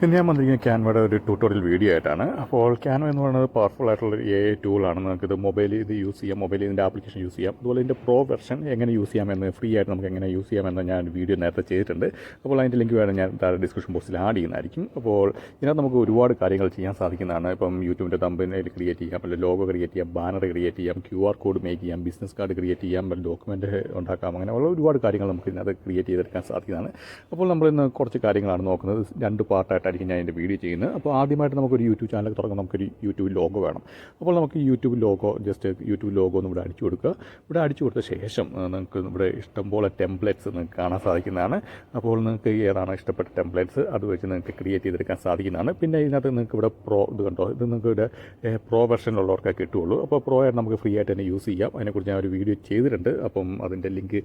ഇന്ന് ഞാൻ വന്നിരിക്കുന്ന ക്യാൻവയുടെ ഒരു ട്യൂട്ടോറിയൽ വീഡിയോ ആയിട്ടാണ്. അപ്പോൾ ക്യാൻവ എന്ന് പറയുന്നത് പവർഫുൾ ആയിട്ടുള്ള ഒരു AI ടൂളാണ്. നമുക്കിത് മൊബൈലിൽ ഇത് യൂസ് ചെയ്യാം, മൊബൈലിൽ ഇതിൻ്റെ ആപ്ലിക്കേഷൻ യൂസ് ചെയ്യാം. അതുപോലെ ഇതിൻ്റെ പ്രോ വെർഷൻ എങ്ങനെ യൂസ് ചെയ്യാമെന്ന് ഫ്രീ ആയിട്ട് നമുക്ക് എങ്ങനെ യൂസ് ചെയ്യാമെന്ന് ഞാൻ വീഡിയോ നേരത്തെ ചെയ്തിട്ടുണ്ട്. അപ്പോൾ അതിൻ്റെ ലിങ്ക് വേണം ഞാൻ താഴെ ഡിസ്ക്രിപ്ഷൻ ബോക്സിൽ ആഡ് ചെയ്യുന്നതായിരിക്കും. അപ്പോൾ ഇതിനകത്ത് നമുക്ക് ഒരുപാട് കാര്യങ്ങൾ ചെയ്യാൻ സാധിക്കുന്നതാണ്. ഇപ്പം യൂട്യൂബിൻ്റെ തമ്പനയിൽ ക്രിയേറ്റ് ചെയ്യാം, അല്ലെങ്കിൽ ലോഗോ ക്രിയേറ്റ് ചെയ്യാം, ബാനർ ക്രിയേറ്റ് ചെയ്യാം, QR കോഡ് മേക്ക് ചെയ്യാം, ബിസിനസ് കാർഡ് ക്രിയേറ്റ് ചെയ്യാം, ഡോക്യുമെൻറ്റ് ഉണ്ടാക്കാം. അങ്ങനെ ഒരുപാട് കാര്യങ്ങൾ നമുക്ക് ഇതിനകത്ത് ക്രിയേറ്റ് ചെയ്തെടുക്കാൻ സാധിക്കുന്നതാണ്. അപ്പോൾ നമ്മൾ ഇന്ന് കുറച്ച് കാര്യങ്ങളാണ് നോക്കുന്നത്. 2 പാർട്ടായിട്ടായിരിക്കും ഞാൻ എൻ്റെ വീഡിയോ ചെയ്യുന്നത്. അപ്പോൾ ആദ്യമായിട്ട് നമുക്കൊരു യൂട്യൂബ് ചാനൽ തുടങ്ങാൻ നമുക്കൊരു യൂട്യൂബ് ലോഗോ വേണം. അപ്പോൾ നമുക്ക് യൂട്യൂബ് ലോഗോ യൂട്യൂബ് ലോഗോ ഒന്ന് ഇവിടെ അടിച്ചു കൊടുക്കുക. ഇവിടെ അടിച്ചു കൊടുത്ത ശേഷം നിങ്ങൾക്ക് ഇവിടെ ഇഷ്ടംപോലെ ടെംപ്ലേറ്റ്സ് നിങ്ങൾക്ക് കാണാൻ സാധിക്കുന്നതാണ്. അപ്പോൾ നിങ്ങൾക്ക് ഏതാണ് ഇഷ്ടപ്പെട്ട ടെംപ്ലേറ്റ്സ് അത് വെച്ച് നിങ്ങൾക്ക് ക്രിയേറ്റ് ചെയ്തെടുക്കാൻ സാധിക്കുന്നതാണ്. പിന്നെ ഇതിനകത്ത് നിങ്ങൾക്ക് ഇവിടെ പ്രോ ഇത് കണ്ടോ, ഇത് നിങ്ങൾക്ക് ഇവിടെ പ്രോ വെർഷനിലുള്ളവർക്കേ കിട്ടുകയുള്ളൂ. അപ്പോൾ പ്രോ ആയിട്ട് നമുക്ക് ഫ്രീ ആയിട്ട് തന്നെ യൂസ് ചെയ്യാം. അതിനെക്കുറിച്ച് ഞാൻ ഒരു വീഡിയോ ചെയ്തിട്ടുണ്ട്. അപ്പം അതിൻ്റെ ലിങ്ക്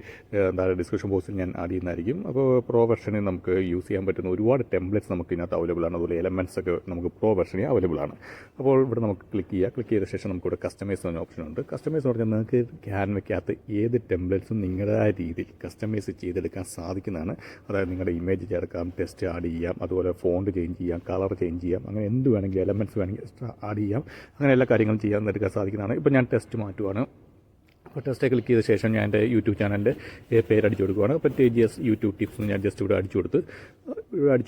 എന്താണ് ഡിസ്ക്രിപ്ഷൻ ബോക്സിൽ ഞാൻ ആഡ് ചെയ്യുന്നതായിരിക്കും. അപ്പോൾ പ്രോ വെർഷനിൽ നമുക്ക് യൂസ് ചെയ്യാൻ പറ്റുന്ന ഒരുപാട് ടെംപ്ലേറ്റ്സ് നമുക്ക് ഇതിനകത്ത് അവൈലബിൾ ആണ്. അതുപോലെ എലമെൻറ്റ്സ് ഒക്കെ നമുക്ക് പ്രോ വെർഷനിൽ അവൈലബിൾ ആണ്. അപ്പോൾ ഇവിടെ നമുക്ക് ക്ലിക്ക് ചെയ്ത ശേഷം നമുക്കിവിടെ കസ്റ്റമൈസ് എന്ന ഓപ്ഷൻ ഉണ്ട്. കസ്റ്റമൈസ് എന്ന് പറഞ്ഞാൽ നിങ്ങൾക്ക് ക്യാൻവയ്ക്കകത്ത് ഏത് ടെംപ്ലേറ്റ്സും നിങ്ങളുടേതായ രീതിയിൽ കസ്റ്റമൈസ് ചെയ്തെടുക്കാൻ സാധിക്കുന്നതാണ്. അതായത് നിങ്ങളുടെ ഇമേജ് ചേർക്കാം, ടെക്സ്റ്റ് ആഡ് ചെയ്യാം, അതുപോലെ ഫോണ്ട് ചേഞ്ച് ചെയ്യാം, കളർ ചേഞ്ച് ചെയ്യാം, അങ്ങനെ എന്ത് വേണമെങ്കിലും എലമെൻറ്റ്സ് വേണമെങ്കിൽ എക്സ്ട്രാ ആഡ് ചെയ്യാം. അങ്ങനെ എല്ലാ കാര്യങ്ങളും ചെയ്യാൻ എടുക്കാൻ സാധിക്കുന്നതാണ്. ഇപ്പോൾ ഞാൻ ടെക്സ്റ്റ് മാറ്റുവാണ്. അപ്പോൾ ടെസ്റ്റ് ക്ലിക്ക് ചെയ്ത ശേഷം ഞാൻ എൻ്റെ യൂട്യൂബ് ചാനലിൻ്റെ പേര് അടിച്ചു കൊടുക്കുകയാണ്. അപ്പോൾ TGS യൂട്യൂബ് ടിപ്സ് ഞാൻ ജസ്റ്റ് ഇവിടെ അടിച്ചു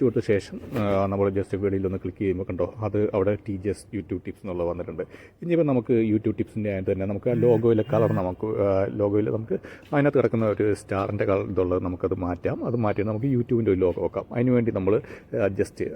കൊടുത്ത ശേഷം നമ്മൾ ജസ്റ്റ് വീഡിയോയിലൊന്ന് ക്ലിക്ക് ചെയ്യുമ്പോൾ കണ്ടോ അത് അവിടെ TGS യൂട്യൂബ് ടിപ്സ് എന്നുള്ളത് വന്നിട്ടുണ്ട്. ഇനിയിപ്പോൾ നമുക്ക് യൂട്യൂബ് ടിപ്സിൻ്റെ ആയിട്ട് തന്നെ നമുക്ക് ആ ലോഗോയിലെ കളർ നമുക്ക് അതിനകത്ത് കിടക്കുന്ന ഒരു സ്റ്റാറിൻ്റെ കളർ ഇതുള്ളത് നമുക്കത് മാറ്റാം. അത് മാറ്റി നമുക്ക് യൂട്യൂബിൻ്റെ ഒരു ലോഗോ വെക്കാം. അതിനുവേണ്ടി നമ്മൾ ജസ്റ്റ്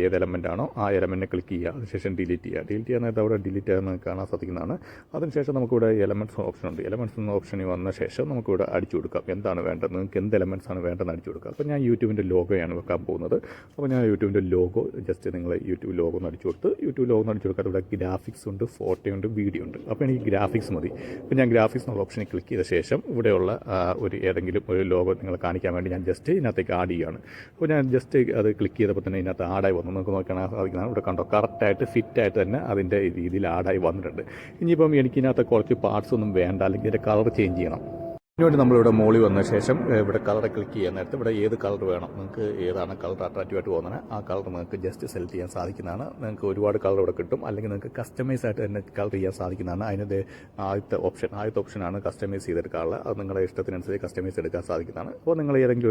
ഏത് എലമെൻ്റ് ആണോ ആ എലമെൻറ്റിനെ ക്ലിക്ക് ചെയ്യുക. അതിനുശേഷം ഡിലീറ്റ് ചെയ്യാനായിട്ട് അവിടെ ഡിലീറ്റ് ചെയ്യാൻ കാണാൻ സാധിക്കുന്നതാണ്. അതിനുശേഷം നമുക്കിവിടെ എലമെൻറ്റ്സ് ഓപ്ഷൻ ഉണ്ട്. എലമെൻറ്റ്സ് എന്ന ഓപ്ഷനിൽ വന്ന ശേഷം നമുക്കിവിടെ അടിച്ചു കൊടുക്കാം എന്താണ് വേണ്ടത്, നിങ്ങൾക്ക് എന്ത് എലമെൻറ്റ്സ് ആണ് വേണ്ടതെന്ന് അടിച്ചു കൊടുക്കാം. അപ്പോൾ ഞാൻ യൂട്യൂബിൻ്റെ ലോഗോയാണ് വെക്കാൻ പോകുന്നത്. അപ്പോൾ ഞാൻ യൂട്യൂബിൻ്റെ ലോഗോ ജസ്റ്റ് നിങ്ങൾ യൂട്യൂബ് ലോഗോ എന്ന് അടിച്ചു കൊടുത്ത് യൂട്യൂബ് ലോഗോ എന്ന് അടിച്ചു കൊടുക്കാതെ ഇവിടെ ഗ്രാഫിക്സ് ഉണ്ട്, ഫോട്ടോ ഉണ്ട്, വീഡിയോ ഉണ്ട്. അപ്പോൾ എനിക്ക് ഗ്രാഫിക്സ് മതി. അപ്പോൾ ഞാൻ ഗ്രാഫിക്സ് എന്നുള്ള ഓപ്ഷനിൽ ക്ലിക്ക് ചെയ്ത ശേഷം ഇവിടെയുള്ള ഏതെങ്കിലും ഒരു ലോഗോ നിങ്ങൾ കാണിക്കാൻ വേണ്ടി ഞാൻ ജസ്റ്റ് ഇതിനകത്തേക്ക് ആഡ് ചെയ്യുകയാണ്. അപ്പോൾ ഞാൻ ജസ്റ്റ് അത് ക്ലിക്ക് ചെയ്തപ്പോൾ തന്നെ ഇതിനകത്ത് ആഡായി വന്നു. നമുക്ക് നോക്കാൻ സാധിക്കുന്നതാണ്. ഇവിടെ കണ്ടോ കറക്റ്റായിട്ട് ഫിറ്റായിട്ട് തന്നെ അതിൻ്റെ രീതിയിൽ ആഡായി വന്നിട്ടുണ്ട്. ഇനിയിപ്പം എനിക്ക് ഇതിനകത്ത് കുറച്ച് പാർട്സ് ഒന്നും വേണ്ട, അല്ലെങ്കിൽ ഇതിൻ്റെ കളർ ചേഞ്ച് ചെയ്യണം. ഇതിനുവേണ്ടി നമ്മളിവിടെ മോളി വന്ന ശേഷം ഇവിടെ കളർ ക്ലിക്ക് ചെയ്യാൻ നേരത്തെ ഇവിടെ ഏത് കളർ വേണം, നിങ്ങൾക്ക് ഏതാണ് കളർ അട്രാക്റ്റീവായിട്ട് തോന്നുന്നത് ആ കളർ നിങ്ങൾക്ക് ജസ്റ്റ് സെലക്ട് ചെയ്യാൻ സാധിക്കുന്നതാണ്. നിങ്ങൾക്ക് ഒരുപാട് കളർ ഇവിടെ കിട്ടും, അല്ലെങ്കിൽ നിങ്ങൾക്ക് കസ്റ്റമൈസ് ആയിട്ട് തന്നെ കളർ ചെയ്യാൻ സാധിക്കുന്നതാണ്. അതിൻ്റെ ആദ്യത്തെ ഓപ്ഷനാണ് കസ്റ്റമൈസ് ചെയ്തെടുക്കാനുള്ളത്. അത് നിങ്ങളുടെ ഇഷ്ടത്തിനനുസരിച്ച് കസ്റ്റമൈസ് എടുക്കാൻ സാധിക്കുന്നതാണ്. അപ്പോൾ നിങ്ങൾ ഏതെങ്കിലും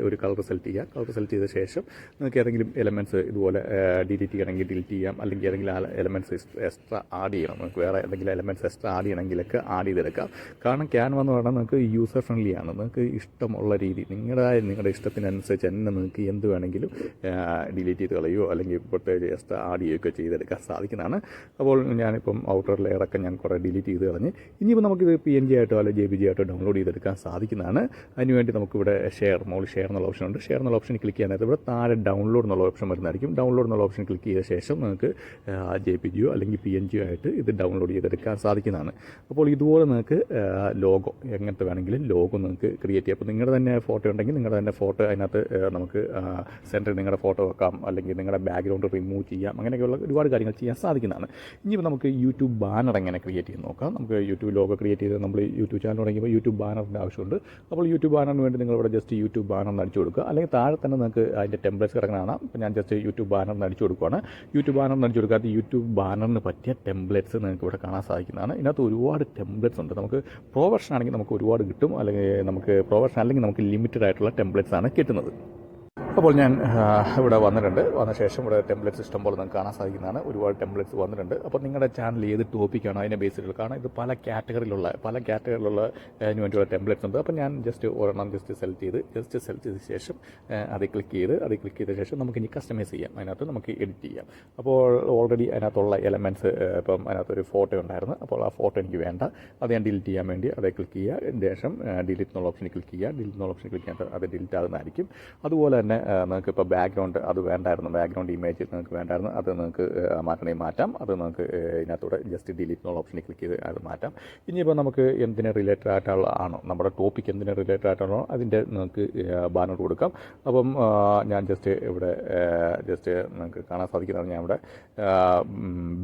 ഒരു കളർ സെലക്ട് ചെയ്യുക. കളർ സെലക്ട് ചെയ്ത ശേഷം നിങ്ങൾക്ക് ഏതെങ്കിലും എലമെൻറ്റ്സ് ഇതുപോലെ ഡിലീറ്റ് ചെയ്യണമെങ്കിൽ ഡിലീറ്റ് ചെയ്യാം, അല്ലെങ്കിൽ ഏതെങ്കിലും എലമെൻറ്റ്സ് എക്സ്ട്രാ ആഡ് ചെയ്യണം, നിങ്ങൾക്ക് വേറെ എന്തെങ്കിലും എലമെൻറ്റ്സ് എക്സ്ട്രാ ആഡ് ചെയ്യണമെങ്കിലൊക്കെ ആഡ് ചെയ്തെടുക്കാം. കാരണം ക്യാൻവ എന്ന് പറഞ്ഞാൽ നിങ്ങൾക്ക് യൂസർ ഫ്രണ്ട്ലി ആണ്. നിങ്ങൾക്ക് ഇഷ്ടമുള്ള രീതി നിങ്ങളുടെ ഇഷ്ടത്തിനനുസരിച്ച് തന്നെ നിങ്ങൾക്ക് എന്ത് വേണമെങ്കിലും ഡിലീറ്റ് ചെയ്ത് കളയുകയോ അല്ലെങ്കിൽ ഇപ്പോഴത്തെ ജസ്റ്റ് ആഡ് ചെയ്യുകയൊക്കെ ചെയ്തെടുക്കാൻ സാധിക്കുന്നതാണ്. അപ്പോൾ ഞാനിപ്പം ഔട്ടർ ലെയറൊക്കെ ഞാൻ കുറേ ഡിലീറ്റ് ചെയ്ത് കളഞ്ഞ് ഇനിയിപ്പോൾ നമുക്കിത് PNG ആയിട്ടോ അല്ലെങ്കിൽ JPG ആയിട്ടോ ഡൗൺലോഡ് ചെയ്തെടുക്കാൻ സാധിക്കുന്നതാണ്. അതിനുവേണ്ടി നമുക്കിവിടെ ഷെയർ എന്നുള്ള ഓപ്ഷൻ ഉണ്ട്. ഷെയർ എന്നുള്ള ഓപ്ഷൻ ക്ലിക്ക് ചെയ്യാനായിട്ട് ഇവിടെ താഴെ ഡൗൺലോഡ് എന്നുള്ള ഓപ്ഷൻ വരുന്നതായിരിക്കും. ഡൗൺലോഡ് എന്നുള്ള ഓപ്ഷൻ ക്ലിക്ക് ചെയ്ത ശേഷം നിങ്ങൾക്ക് JPG അല്ലെങ്കിൽ PNG ആയിട്ട് ഇത് ഡൗൺലോഡ് ചെയ്തെടുക്കാൻ സാധിക്കുന്നതാണ്. അപ്പോൾ ഇതുപോലെ നിങ്ങൾക്ക് ലോഗോ എങ്ങനത്തെ വേണമെങ്കിലും ലോഗോ നിങ്ങൾക്ക് ക്രിയേറ്റ് ചെയ്യാം. അപ്പോൾ നിങ്ങളുടെ തന്നെ ഫോട്ടോ ഉണ്ടെങ്കിൽ നിങ്ങളുടെ തന്നെ ഫോട്ടോ അതിനകത്ത് നമുക്ക് സെൻറ്ററിൽ നിങ്ങളുടെ ഫോട്ടോ വെക്കാം, അല്ലെങ്കിൽ നിങ്ങളുടെ ബാക്ക്ഗ്രൗണ്ട് റിമൂവ് ചെയ്യാം. അങ്ങനെയൊക്കെയുള്ള ഒരുപാട് കാര്യങ്ങൾ ചെയ്യാൻ സാധിക്കുന്നതാണ്. ഇനിയിപ്പോൾ നമുക്ക് യൂട്യൂബ് ബാനർ എങ്ങനെ ക്രിയേറ്റ് ചെയ്ത് നോക്കാം. നമുക്ക് യൂട്യൂബ് ലോഗോ ക്രിയേറ്റ് ചെയ്ത് നമ്മൾ യൂട്യൂബ് ചാനൽ തുടങ്ങിയപ്പോൾ യൂട്യൂബ് ബാനറിൻ്റെ ആവശ്യമുണ്ട്. അപ്പോൾ യൂട്യൂബ് ബാനറിന് വേണ്ടി നിങ്ങളിവിടെ ജസ്റ്റ് യൂട്യൂബ് ബാനർ അടിച്ചു കൊടുക്കുക, അല്ലെങ്കിൽ താഴെ തന്നെ നിങ്ങൾക്ക് അതിൻ്റെ ടെംപ്ലേറ്റ്സ് കിടക്കുന്നതാണ്. അപ്പോൾ ഞാൻ ജസ്റ്റ് യൂട്യൂബ് ബാനറിന് അടിച്ചു കൊടുക്കുകയാണ്. യൂട്യൂബ് ബാനറിന് അടിച്ചു കൊടുക്കാത്ത യൂട്യൂബ് ബാനറിന് പറ്റിയ ടെംപ്ലേറ്റ്സ് നിങ്ങൾക്ക് ഇവിടെ കാണാൻ സാധിക്കുന്നതാണ്. ഇതിനകത്ത് ഒരുപാട് ടെംപ്ലേറ്റ്സ് ഉണ്ട്. നമുക്ക് പ്രോ വെർഷൻ ആണെങ്കിൽ നമുക്ക് ഒരുപാട് കിട്ടും, അല്ലെങ്കിൽ നമുക്ക് പ്രോ വെർഷൻ അല്ലെങ്കിൽ നമുക്ക് ലിമിറ്റഡ് ആയിട്ടുള്ള ടെംപ്ലേറ്റ്സ് ആണ് കിട്ടുന്നത്. അപ്പോൾ ഞാൻ ഇവിടെ വന്ന ശേഷം ഇവിടെ ടെംപ്ലേറ്റ്സ് ഇഷ്ടം പോലെ നിങ്ങൾക്ക് കാണാൻ സാധിക്കുന്നതാണ്. ഒരുപാട് ടെംപ്ലേറ്റ്സ് വന്നിട്ടുണ്ട്. അപ്പോൾ നിങ്ങളുടെ ചാനൽ ഏത് ടോപ്പിക്കാണോ അതിനെ ബേസ് ചെയ്തിട്ടുള്ള, കാരണം ഇത് പല കാറ്റഗറിയിലുള്ള അതിന് വേണ്ടിയുള്ള ടെംപ്ലേറ്റ്സ് ഉണ്ട്. അപ്പോൾ ഞാൻ ജസ്റ്റ് ഒരെണ്ണം സെലക്ട് ചെയ്ത ശേഷം അത് ക്ലിക്ക് ചെയ്ത ശേഷം നമുക്ക് ഇനി കസ്റ്റമൈസ് ചെയ്യാം. അതിനകത്ത് നമുക്ക് എഡിറ്റ് ചെയ്യാം. അപ്പോൾ ഓൾറെഡി അതിനകത്തുള്ള എലമെൻറ്റ്സ് ഇപ്പം അതിനകത്തൊരു ഫോട്ടോ ഉണ്ടായിരുന്നു. അപ്പോൾ ആ ഫോട്ടോ എനിക്ക് വേണ്ട, അത് ഞാൻ ഡിലീറ്റ് ചെയ്യാൻ വേണ്ടി അത് ക്ലിക്ക് ചെയ്യുക. അതിന് ശേഷം ഡിലീറ്റ് എന്നുള്ള ഓപ്ഷനിൽ ക്ലിക്ക് ചെയ്യാൻ അത് ഡിലീറ്റ് ആകുന്നതായിരിക്കും. അതുപോലെ തന്നെ നിങ്ങൾക്ക് ഇപ്പോൾ ബാക്ക്ഗ്രൗണ്ട് അത് വേണ്ടായിരുന്നു, ബാക്ക്ഗ്രൗണ്ട് ഇമേജ് നിങ്ങൾക്ക് വേണ്ടായിരുന്നു, അത് നിങ്ങൾക്ക് മാറ്റാം. അത് നിങ്ങൾക്ക് ഇതിനകത്തൂടെ ജസ്റ്റ് ഡിലീറ്റ് എന്നുള്ള ഓപ്ഷനിൽ ക്ലിക്ക് ചെയ്ത് അത് മാറ്റാം. ഇനിയിപ്പോൾ നമുക്ക് എന്തിനെ റിലേറ്റഡ് ആയിട്ടുള്ള ആണോ, നമ്മുടെ ടോപ്പിക് എന്തിനെ റിലേറ്റഡ് ആയിട്ടാണോ അതിൻ്റെ നിങ്ങൾക്ക് ബാനർ കൊടുക്കാം. അപ്പം ഞാൻ ഇവിടെ നിങ്ങൾക്ക് കാണാൻ സാധിക്കുന്നതാണ്. ഞാൻ ഇവിടെ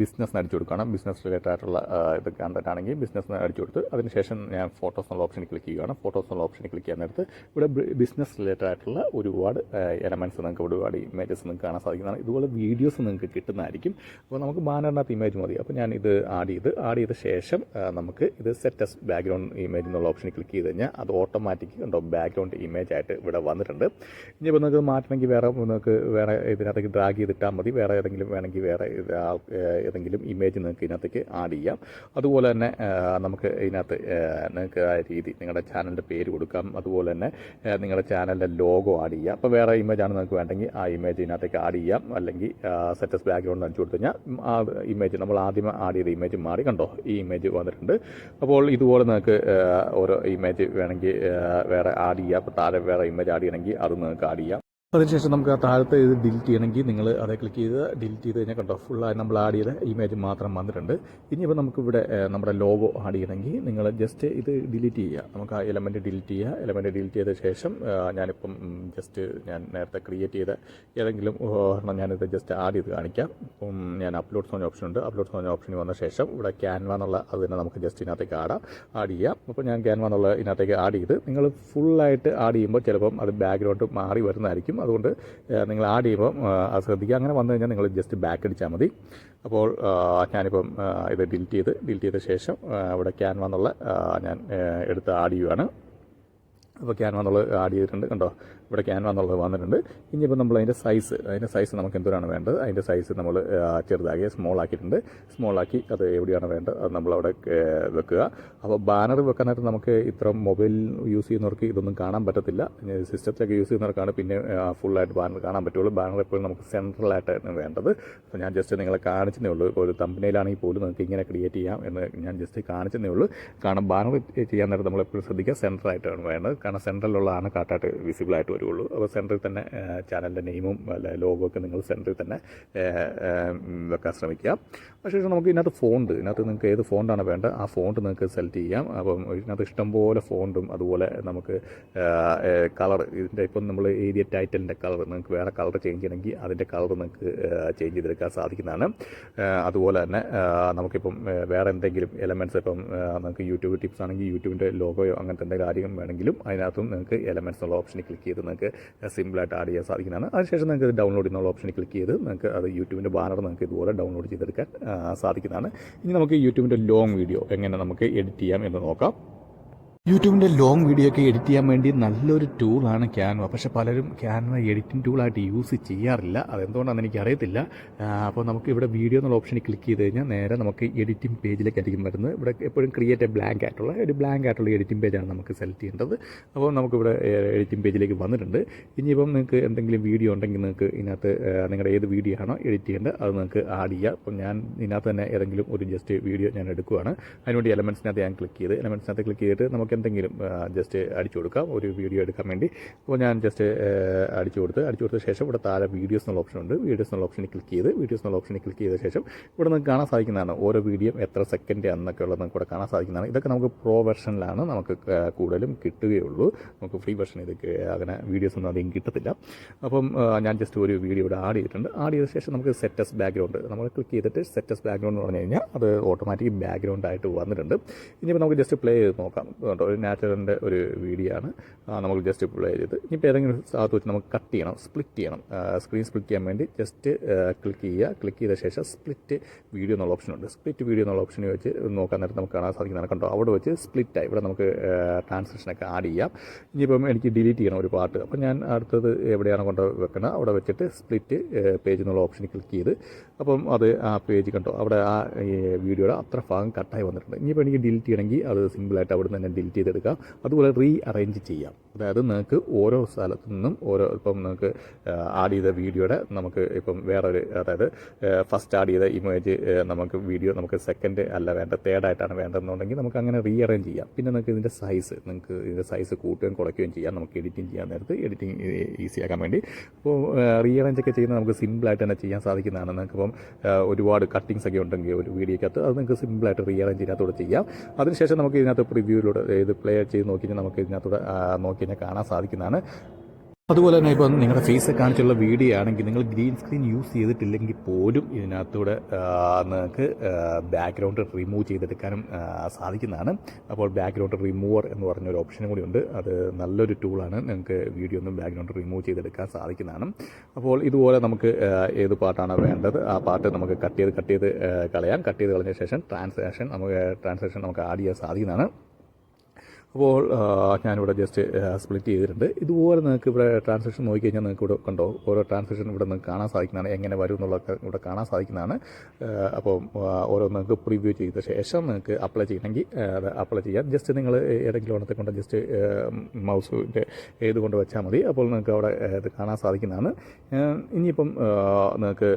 ബിസിനസ് അടിച്ചു കൊടുക്കണം. ബിസിനസ് റിലേറ്റഡ് ആയിട്ടുള്ള ഇത് കണ്ടന്റ് ആണെങ്കിൽ ബിസിനസ് അടിച്ചു കൊടുത്ത് അതിനുശേഷം ഞാൻ ഫോട്ടോസ് എന്നുള്ള ഓപ്ഷനിൽ ക്ലിക്ക് ചെയ്യുകയാണ്. ഫോട്ടോസ് എന്നുള്ള ഓപ്ഷനിൽ ക്ലിക്ക് ചെയ്യാൻ നേരത്ത് ഇവിടെ ബിസിനസ് റിലേറ്റഡ് ആയിട്ടുള്ള ഒരുപാട് എലമെൻറ്റ്സ് നിങ്ങൾക്ക് ഒരുപാട് ഇമേജസ് നിങ്ങൾക്ക് കാണാൻ സാധിക്കുന്നതാണ്. ഇതുപോലെ വീഡിയോസ് നിങ്ങൾക്ക് കിട്ടുന്നതായിരിക്കും. അപ്പോൾ നമുക്ക് ബാനറിനകത്ത് ഇമേജ് മതി. അപ്പോൾ ഞാൻ ഇത് ആഡ് ചെയ്ത ശേഷം നമുക്ക് ഇത് സെറ്റ് ആസ് ബാക്ക്ഗ്രൗണ്ട് ഇമേജ് എന്നുള്ള ഓപ്ഷനിൽ ക്ലിക്ക് ചെയ്ത് കഴിഞ്ഞാൽ അത് ഓട്ടോമാറ്റിക് ഉണ്ടോ ബാക്ക്ഗ്രൗണ്ട് ഇമേജ് ആയിട്ട് ഇവിടെ വന്നിട്ടുണ്ട്. ഇനിയിപ്പോൾ നിങ്ങൾക്ക് മാറ്റണമെങ്കിൽ നിങ്ങൾക്ക് വേറെ ഇതിനകത്തേക്ക് ഡ്രാഗ് ചെയ്തിട്ടാൽ മതി. വേറെ ഏതെങ്കിലും വേണമെങ്കിൽ വേറെ ഏതെങ്കിലും ഇമേജ് നിങ്ങൾക്ക് ഇതിനകത്തേക്ക് ആഡ് ചെയ്യാം. അതുപോലെ തന്നെ നമുക്ക് ഇതിനകത്ത് നിങ്ങൾക്ക് ആ രീതി നിങ്ങളുടെ ചാനലിൻ്റെ പേര് കൊടുക്കാം. അതുപോലെ തന്നെ നിങ്ങളുടെ ചാനലിൻ്റെ ലോഗോ ആഡ് ചെയ്യാം. അപ്പോൾ വേറെ ഇമേജാണ് നിങ്ങൾക്ക് വേണ്ടെങ്കിൽ ആ ഇമേജ് ഇതിനകത്തേക്ക് ആഡ് ചെയ്യാം. അല്ലെങ്കിൽ സെറ്റസ് ബാക്ക്ഗ്രൗണ്ട് അടിച്ചു കൊടുത്തു കഴിഞ്ഞാൽ ആ ഇമേജ് നമ്മൾ ആദ്യം ആഡ് ചെയ്ത ഇമേജ് മാറി കണ്ടോ ഈ ഇമേജ് വന്നിട്ടുണ്ട്. അപ്പോൾ ഇതുപോലെ നിങ്ങൾക്ക് ഓരോ ഇമേജ് വേണമെങ്കിൽ വേറെ ആഡ് ചെയ്യാം. അപ്പോൾ താഴെ വേറെ ഇമേജ് ആഡ് ചെയ്യണമെങ്കിൽ അത് നിങ്ങൾക്ക് ആഡ് ചെയ്യാം. അതിനുശേഷം നമുക്ക് ആ താഴത്തെ ഇത് ഡിലീറ്റ് ചെയ്യണമെങ്കിൽ നിങ്ങൾ അതേ ക്ലിക്ക് ചെയ്ത് ഡിലീറ്റ് ചെയ്ത് കഴിഞ്ഞാൽ കണ്ടോ ഫുള്ളായി നമ്മൾ ആഡ് ചെയ്ത ഇമേജ് മാത്രം വന്നിട്ടുണ്ട്. ഇനിയിപ്പോൾ നമുക്കിവിടെ നമ്മുടെ ലോഗോ ആഡ് ചെയ്യണമെങ്കിൽ നിങ്ങൾ ജസ്റ്റ് ഇത് ഡിലീറ്റ് ചെയ്യുക. നമുക്ക് ആ എലമെൻറ്റ് ഡിലീറ്റ് ചെയ്യുക. എലമെൻറ്റ് ഡിലീറ്റ് ചെയ്ത ശേഷം ഞാനിപ്പം ജസ്റ്റ് ഞാൻ നേരത്തെ ക്രിയേറ്റ് ചെയ്ത ഏതെങ്കിലും ഞാനിത് ജസ്റ്റ് ആഡ് ചെയ്ത് കാണിക്കാം. ഇപ്പം ഞാൻ അപ്ലോഡ്സ് പറഞ്ഞ ഓപ്ഷൻ ഉണ്ട്. അപ്ലോഡ്സ് പറഞ്ഞ ഓപ്ഷനിൽ വന്ന ശേഷം ഇവിടെ ക്യാൻവ എന്നുള്ള അത് തന്നെ നമുക്ക് ജസ്റ്റ് ഇതിനകത്തേക്ക് ആഡ് ചെയ്യാം. അപ്പോൾ ഞാൻ ക്യാൻവ എന്നുള്ള ഇതിനകത്തേക്ക് ആഡ് ചെയ്ത് നിങ്ങൾ ഫുള്ളായിട്ട് ആഡ് ചെയ്യുമ്പോൾ ചിലപ്പം അത് ബാക്ക്ഗ്രൗണ്ട് മാറി വരുന്നതായിരിക്കും. അതുകൊണ്ട് നിങ്ങൾ ആഡ് ചെയ്യുമ്പോൾ അത് ശ്രദ്ധിക്കുക. അങ്ങനെ വന്നു കഴിഞ്ഞാൽ നിങ്ങൾ ജസ്റ്റ് ബാക്ക് അടിച്ചാൽ മതി. അപ്പോൾ ഞാനിപ്പം ഇത് ഡിലീറ്റ് ചെയ്ത ശേഷം ഇവിടെ ക്യാൻവ എന്നുള്ള ഞാൻ എടുത്ത് ആഡ് ചെയ്യുകയാണ്. അപ്പോൾ ക്യാൻവ എന്നുള്ളത് ആഡ് ചെയ്തിട്ടുണ്ട് കണ്ടോ ഇവിടെ ക്യാൻവ എന്നുള്ളത് വന്നിട്ടുണ്ട്. ഇനിയിപ്പോൾ നമ്മൾ അതിൻ്റെ സൈസ് നമുക്ക് എന്തോരാണ് വേണ്ടത് അതിൻ്റെ സൈസ് നമ്മൾ ചെറുതാക്കി സ്മോളാക്കി അത് എവിടെയാണ് വേണ്ടത് അത് നമ്മളവിടെ വെക്കുക. അപ്പോൾ ബാനർ വെക്കാനായിട്ട് നമുക്ക് ഇത്ര മൊബൈൽ യൂസ് ചെയ്യുന്നവർക്ക് ഇതൊന്നും കാണാൻ പറ്റത്തില്ല. സിസ്റ്റത്തിലൊക്കെ യൂസ് ചെയ്യുന്നവർക്കാണ് പിന്നെ ഫുള്ളായിട്ട് ബാനർ കാണാൻ പറ്റുള്ളൂ. ബാനർ എപ്പോഴും നമുക്ക് സെൻട്രലായിട്ടാണ് വേണ്ടത്. അപ്പോൾ ഞാൻ ജസ്റ്റ് നിങ്ങളെ കാണിച്ചതേ ഉള്ളൂ. ഒരു തമ്പനയിലാണെങ്കിൽ പോലും നമുക്ക് ഇങ്ങനെ ക്രിയേറ്റ് ചെയ്യാം എന്ന് ഞാൻ ജസ്റ്റ് കാണിച്ചതേ ഉള്ളൂ. കാരണം ബാനർ ചെയ്യാൻ നേരത്തെ നമ്മളെപ്പോഴും ശ്രദ്ധിക്കുക സെൻട്രലായിട്ടാണ് വേണ്ടത്. കാരണം സെൻട്രലിലുള്ളതാണ് കാട്ടായിട്ട് വിസിബിളായിട്ട് വരുള്ളൂ. അപ്പോൾ സെൻറ്ററിൽ തന്നെ ചാനലിൻ്റെ നെയിമും അല്ലെ ലോഗോ ഒക്കെ നിങ്ങൾ സെൻറ്ററിൽ തന്നെ വെക്കാൻ ശ്രമിക്കുക. പക്ഷേ നമുക്ക് ഇതിനകത്ത് നിങ്ങൾക്ക് ഏത് ഫോണ്ടാണ് വേണ്ടത് ആ ഫോണ്ട് നിങ്ങൾക്ക് സെലക്ട് ചെയ്യാം. അപ്പം ഇതിനകത്ത് ഇഷ്ടംപോലെ ഫോണ്ടും അതുപോലെ നമുക്ക് കളർ ഇതിൻ്റെ ഇപ്പം നമ്മൾ എഴുതിയ ടൈറ്റലിൻ്റെ കളർ നിങ്ങൾക്ക് വേറെ കളർ ചേഞ്ച് ചെയ്യണമെങ്കിൽ അതിൻ്റെ കളർ നിങ്ങൾക്ക് ചേഞ്ച് ചെയ്തെടുക്കാൻ സാധിക്കുന്നതാണ്. അതുപോലെ തന്നെ നമുക്കിപ്പം വേറെ എന്തെങ്കിലും എലമെൻറ്റ്സ് ഇപ്പം നമുക്ക് യൂട്യൂബ് ടിപ്സ് ആണെങ്കിൽ യൂട്യൂബിൻ്റെ ലോഗോയോ അങ്ങനത്തെ എന്തെങ്കിലും കാര്യം വേണമെങ്കിലും അതിനകത്തും നിങ്ങൾക്ക് എലമെൻറ്റ്സ് എന്നുള്ള ഓപ്ഷനിൽ ക്ലിക്ക് ചെയ്ത് നിങ്ങൾക്ക് സിമ്പിളായിട്ട് ആഡ് ചെയ്യാൻ സാധിക്കുന്നതാണ്. അതിനുശേഷം നിങ്ങൾക്ക് ഡൗൺലോഡ് എന്നുള്ള ഓപ്ഷനിൽ ക്ലിക്ക് ചെയ്ത് നിങ്ങൾക്ക് അത് യൂട്യൂബിൻ്റെ ബാനർ നിങ്ങൾക്ക് ഇതുപോലെ ഡൗൺലോഡ് ചെയ്തെടുക്കാൻ സാധിക്കുന്നതാണ്. ഇനി നമുക്ക് യൂട്യൂബിൻ്റെ ലോങ് വീഡിയോ എങ്ങനെ നമുക്ക് എഡിറ്റ് ചെയ്യാം എന്ന് നോക്കാം. യൂട്യൂബിൻ്റെ ലോങ് വീഡിയോ ഒക്കെ എഡിറ്റ് ചെയ്യാൻ വേണ്ടി നല്ലൊരു ടൂളാണ് ക്യാൻവ. പക്ഷേ പലരും ക്യാൻവ എഡിറ്റിംഗ് ടൂളായിട്ട് യൂസ് ചെയ്യാറില്ല. അതെന്തുകൊണ്ടാണെന്ന് എനിക്കറിയത്തില്ല. അപ്പോൾ നമുക്ക് ഇവിടെ വീഡിയോ എന്നുള്ള ഓപ്ഷനിൽ ക്ലിക്ക് ചെയ്ത് കഴിഞ്ഞാൽ നേരെ നമുക്ക് എഡിറ്റിംഗ് പേജിലേക്കായിരിക്കും വരുന്നത്. ഇവിടെ എപ്പോഴും ക്രിയേറ്റ് എ ബ്ലാങ്ക് ആയിട്ടുള്ള എഡിറ്റിംഗ് പേജാണ് നമുക്ക് സെലക്ട് ചെയ്യേണ്ടത്. അപ്പോൾ നമുക്കിവിടെ എഡിറ്റിംഗ് പേജിലേക്ക് വന്നിട്ടുണ്ട്. ഇനിയിപ്പം നിങ്ങൾക്ക് എന്തെങ്കിലും വീഡിയോ ഉണ്ടെങ്കിൽ നിങ്ങൾക്ക് ഇതിനകത്ത് നിങ്ങളുടെ ഏത് വീഡിയോ ആണോ എഡിറ്റ് ചെയ്യേണ്ടത് അത് നിങ്ങൾക്ക് ആഡ് ചെയ്യാം. അപ്പം ഞാൻ ഇതിനകത്ത് തന്നെ ഏതെങ്കിലും ഒരു ജസ്റ്റ് വീഡിയോ ഞാൻ എടുക്കുകയാണ്. അതിനുവേണ്ടി എലമെൻറ്റ്സിനകത്ത് ഞാൻ ക്ലിക്ക് ചെയ്തിട്ട് നമുക്ക് എന്തെങ്കിലും ജസ്റ്റ് അടിച്ചു കൊടുക്കാം ഒരു വീഡിയോ എടുക്കാൻ വേണ്ടി. അപ്പോൾ ഞാൻ ജസ്റ്റ് അടിച്ചു കൊടുത്ത ശേഷം ഇവിടെ താഴെ വീഡിയോസ് എന്നുള്ള ഓപ്ഷൻ ഉണ്ട്. വീഡിയോസ് എന്നുള്ള ഓപ്ഷനിൽ ക്ലിക്ക് ചെയ്ത ശേഷം ഇവിടെ നിങ്ങൾക്ക് കാണാൻ സാധിക്കുന്നതാണ് ഓരോ വീഡിയോ എത്ര സെക്കൻഡ് എന്നൊക്കെ ഉള്ളത് നമുക്ക് ഇവിടെ കാണാൻ സാധിക്കുന്നതാണ്. ഇതൊക്കെ നമുക്ക് പ്രോ വെർഷനിലാണ് നമുക്ക് കൂടുതലും കിട്ടുകയുള്ളൂ. നമുക്ക് ഫ്രീ വെർഷൻ ഇതൊക്കെ അങ്ങനെ വീഡിയോസ് ഒന്നും അധികം കിട്ടത്തില്ല. അപ്പം ഞാൻ ജസ്റ്റ് ഒരു വീഡിയോ ഇവിടെ ആഡ് ചെയ്ത ശേഷം നമുക്ക് സെറ്റസ് ബാക്ക്ഗ്രൗണ്ട് നമ്മൾ ക്ലിക്ക് ചെയ്തിട്ട് സെറ്റസ് ബാക്ക്ഗ്രൗണ്ട് എന്ന് പറഞ്ഞു കഴിഞ്ഞാൽ അത് ഓട്ടോമാറ്റിക് ബാക്ക്ഗ്രൗണ്ട് ആയിട്ട് വന്നിട്ടുണ്ട്. ഇനിയിപ്പോൾ നമുക്ക് ജസ്റ്റ് പ്ലേ ചെയ്ത് നോക്കാം. ഒരു നാച്ചുറലിൻ്റെ ഒരു വീഡിയോ ആണ്. നമുക്ക് ജസ്റ്റ് പ്ലേ ചെയ്ത് ഇനിയിപ്പോൾ ഏതെങ്കിലും സ്ഥലത്ത് വെച്ച് നമുക്ക് കട്ട് ചെയ്യണം, സ്പ്ലിറ്റ് ചെയ്യണം. സ്ക്രീൻ സ്പ്ലിറ്റ് ചെയ്യാൻ വേണ്ടി ജസ്റ്റ് ക്ലിക്ക് ചെയ്ത ശേഷം സ്പ്ലിറ്റ് വീഡിയോ എന്നുള്ള ഓപ്ഷനുണ്ട്. സ്പ്ലിറ്റ് വീഡിയോ എന്നുള്ള ഓപ്ഷനിൽ വെച്ച് നോക്കാൻ നേരത്തെ നമുക്ക് കാണാൻ സാധിക്കുന്നതാണ്. കണ്ടോ അവിടെ വെച്ച് സ്പ്ലിറ്റായി ഇവിടെ നമുക്ക് ട്രാൻസ്ലേഷനൊക്കെ ആഡ് ചെയ്യാം. ഇനിയിപ്പം എനിക്ക് ഡിലീറ്റ് ചെയ്യണം ഒരു പാർട്ട്. അപ്പം ഞാൻ അടുത്തത് എവിടെയാണ് കൊണ്ട് വെക്കണം അവിടെ വെച്ചിട്ട് സ്പ്ലിറ്റ് പേജ് എന്നുള്ള ഓപ്ഷനിൽ ക്ലിക്ക് ചെയ്ത് അപ്പം അത് ആ പേജ് കണ്ടോ അവിടെ ആ വീഡിയോയുടെ അത്ര ഭാഗം കട്ടായി വന്നിട്ടുണ്ട്. ഇനിയിപ്പോൾ എനിക്ക് ഡിലീറ്റ് ചെയ്യണമെങ്കിൽ അത് സിമ്പിളായിട്ട് അവിടെ നിന്ന് തന്നെ ഡിലീറ്റ് ചെയ്തെടുക്കാം. അതുപോലെ റീ അറേഞ്ച് ചെയ്യാം. അതായത് നിങ്ങൾക്ക് ഓരോ സ്ഥലത്തു നിന്നും ഇപ്പം നിങ്ങൾക്ക് ആഡ് ചെയ്ത വീഡിയോയുടെ നമുക്ക് ഇപ്പം വേറൊരു അതായത് ഫസ്റ്റ് ആഡ് ചെയ്ത ഇമേജ് വീഡിയോ നമുക്ക് സെക്കൻഡ് അല്ല വേണ്ട തേർഡായിട്ടാണ് വേണ്ടതെന്നുണ്ടെങ്കിൽ നമുക്ക് അങ്ങനെ റീ അറേഞ്ച് ചെയ്യാം. പിന്നെ നിങ്ങൾക്ക് ഇതിൻ്റെ സൈസ് കൂട്ടുകയും കുറയ്ക്കുകയും ചെയ്യാം. നമുക്ക് എഡിറ്റിംഗ് ചെയ്യാൻ നേരത്ത് എഡിറ്റിംഗ് ഈസി ആക്കാൻ വേണ്ടി. അപ്പോൾ റീ അറേഞ്ച് ഒക്കെ ചെയ്യുന്നത് നമുക്ക് സിമ്പിളായിട്ട് തന്നെ ചെയ്യാൻ സാധിക്കുന്നതാണ്. നിങ്ങൾക്കിപ്പം ഒരുപാട് കട്ടിങ്സ് ഒക്കെ ഉണ്ടെങ്കിൽ ഒരു വീഡിയോക്കകത്ത് അത് നിങ്ങൾക്ക് സിമ്പിളായിട്ട് റീ അറേഞ്ച് ഇതിനകത്തോടെ ചെയ്യാം. അതിനുശേഷം നമുക്ക് ഇതിനകത്ത് പ്രിവ്യൂയിലൂടെ ഇത് പ്ലേ ചെയ്ത് നോക്കി കഴിഞ്ഞാൽ നമുക്ക് ഇതിനകത്തൂടെ നോക്കി കഴിഞ്ഞാൽ കാണാൻ സാധിക്കുന്നതാണ്. അതുപോലെ തന്നെ ഇപ്പം നിങ്ങളുടെ ഫേസ് കാണിച്ചുള്ള വീഡിയോ ആണെങ്കിൽ നിങ്ങൾ ഗ്രീൻ സ്ക്രീൻ യൂസ് ചെയ്തിട്ടില്ലെങ്കിൽ പോലും ഇതിനകത്തൂടെ നിങ്ങൾക്ക് ബാക്ക്ഗ്രൗണ്ട് റിമൂവ് ചെയ്തെടുക്കാനും സാധിക്കുന്നതാണ്. അപ്പോൾ ബാക്ക്ഗ്രൗണ്ട് റിമൂവർ എന്ന് പറഞ്ഞൊരു ഓപ്ഷനും കൂടി ഉണ്ട്. അത് നല്ലൊരു ടൂളാണ്. നിങ്ങൾക്ക് വീഡിയോ ഒന്നും ബാക്ക്ഗ്രൗണ്ട് റിമൂവ് ചെയ്തെടുക്കാൻ സാധിക്കുന്നതാണ്. അപ്പോൾ ഇതുപോലെ നമുക്ക് ഏത് പാട്ടാണോ വേണ്ടത് ആ പാട്ട് നമുക്ക് കട്ട് ചെയ്ത് കളയാം. കട്ട് ചെയ്ത് കളഞ്ഞ ശേഷം ട്രാൻസാക്ഷൻ നമുക്ക് ആഡ് ചെയ്യാൻ സാധിക്കുന്നതാണ്. അപ്പോൾ ഞാനിവിടെ ജസ്റ്റ് സ്പ്ലിറ്റ് ചെയ്തിട്ടുണ്ട്. ഇതുപോലെ നിങ്ങൾക്ക് ഇവിടെ ട്രാൻസാക്ഷൻ നോക്കിക്കഴിഞ്ഞാൽ നിങ്ങൾക്ക് ഇവിടെ കണ്ടോ ഓരോ ട്രാൻസാക്ഷൻ ഇവിടെ നിങ്ങൾക്ക് കാണാൻ സാധിക്കുന്നതാണ്. എങ്ങനെ വരും എന്നുള്ളതൊക്കെ ഇവിടെ കാണാൻ സാധിക്കുന്നതാണ്. അപ്പോൾ ഓരോ നിങ്ങൾക്ക് പ്രിവ്യൂ ചെയ്ത ശേഷം നിങ്ങൾക്ക് അപ്ലൈ ചെയ്യണമെങ്കിൽ അത് അപ്ലൈ ചെയ്യാം. ജസ്റ്റ് നിങ്ങൾ ഏതെങ്കിലും ഒന്നത്തെ കൊണ്ട് ജസ്റ്റ് മൗസിൻ്റെ ഏത് കൊണ്ട് വെച്ചാൽ മതി. അപ്പോൾ നിങ്ങൾക്ക് അവിടെ ഇത് കാണാൻ സാധിക്കുന്നതാണ്. ഇനിയിപ്പം നിങ്ങൾക്ക്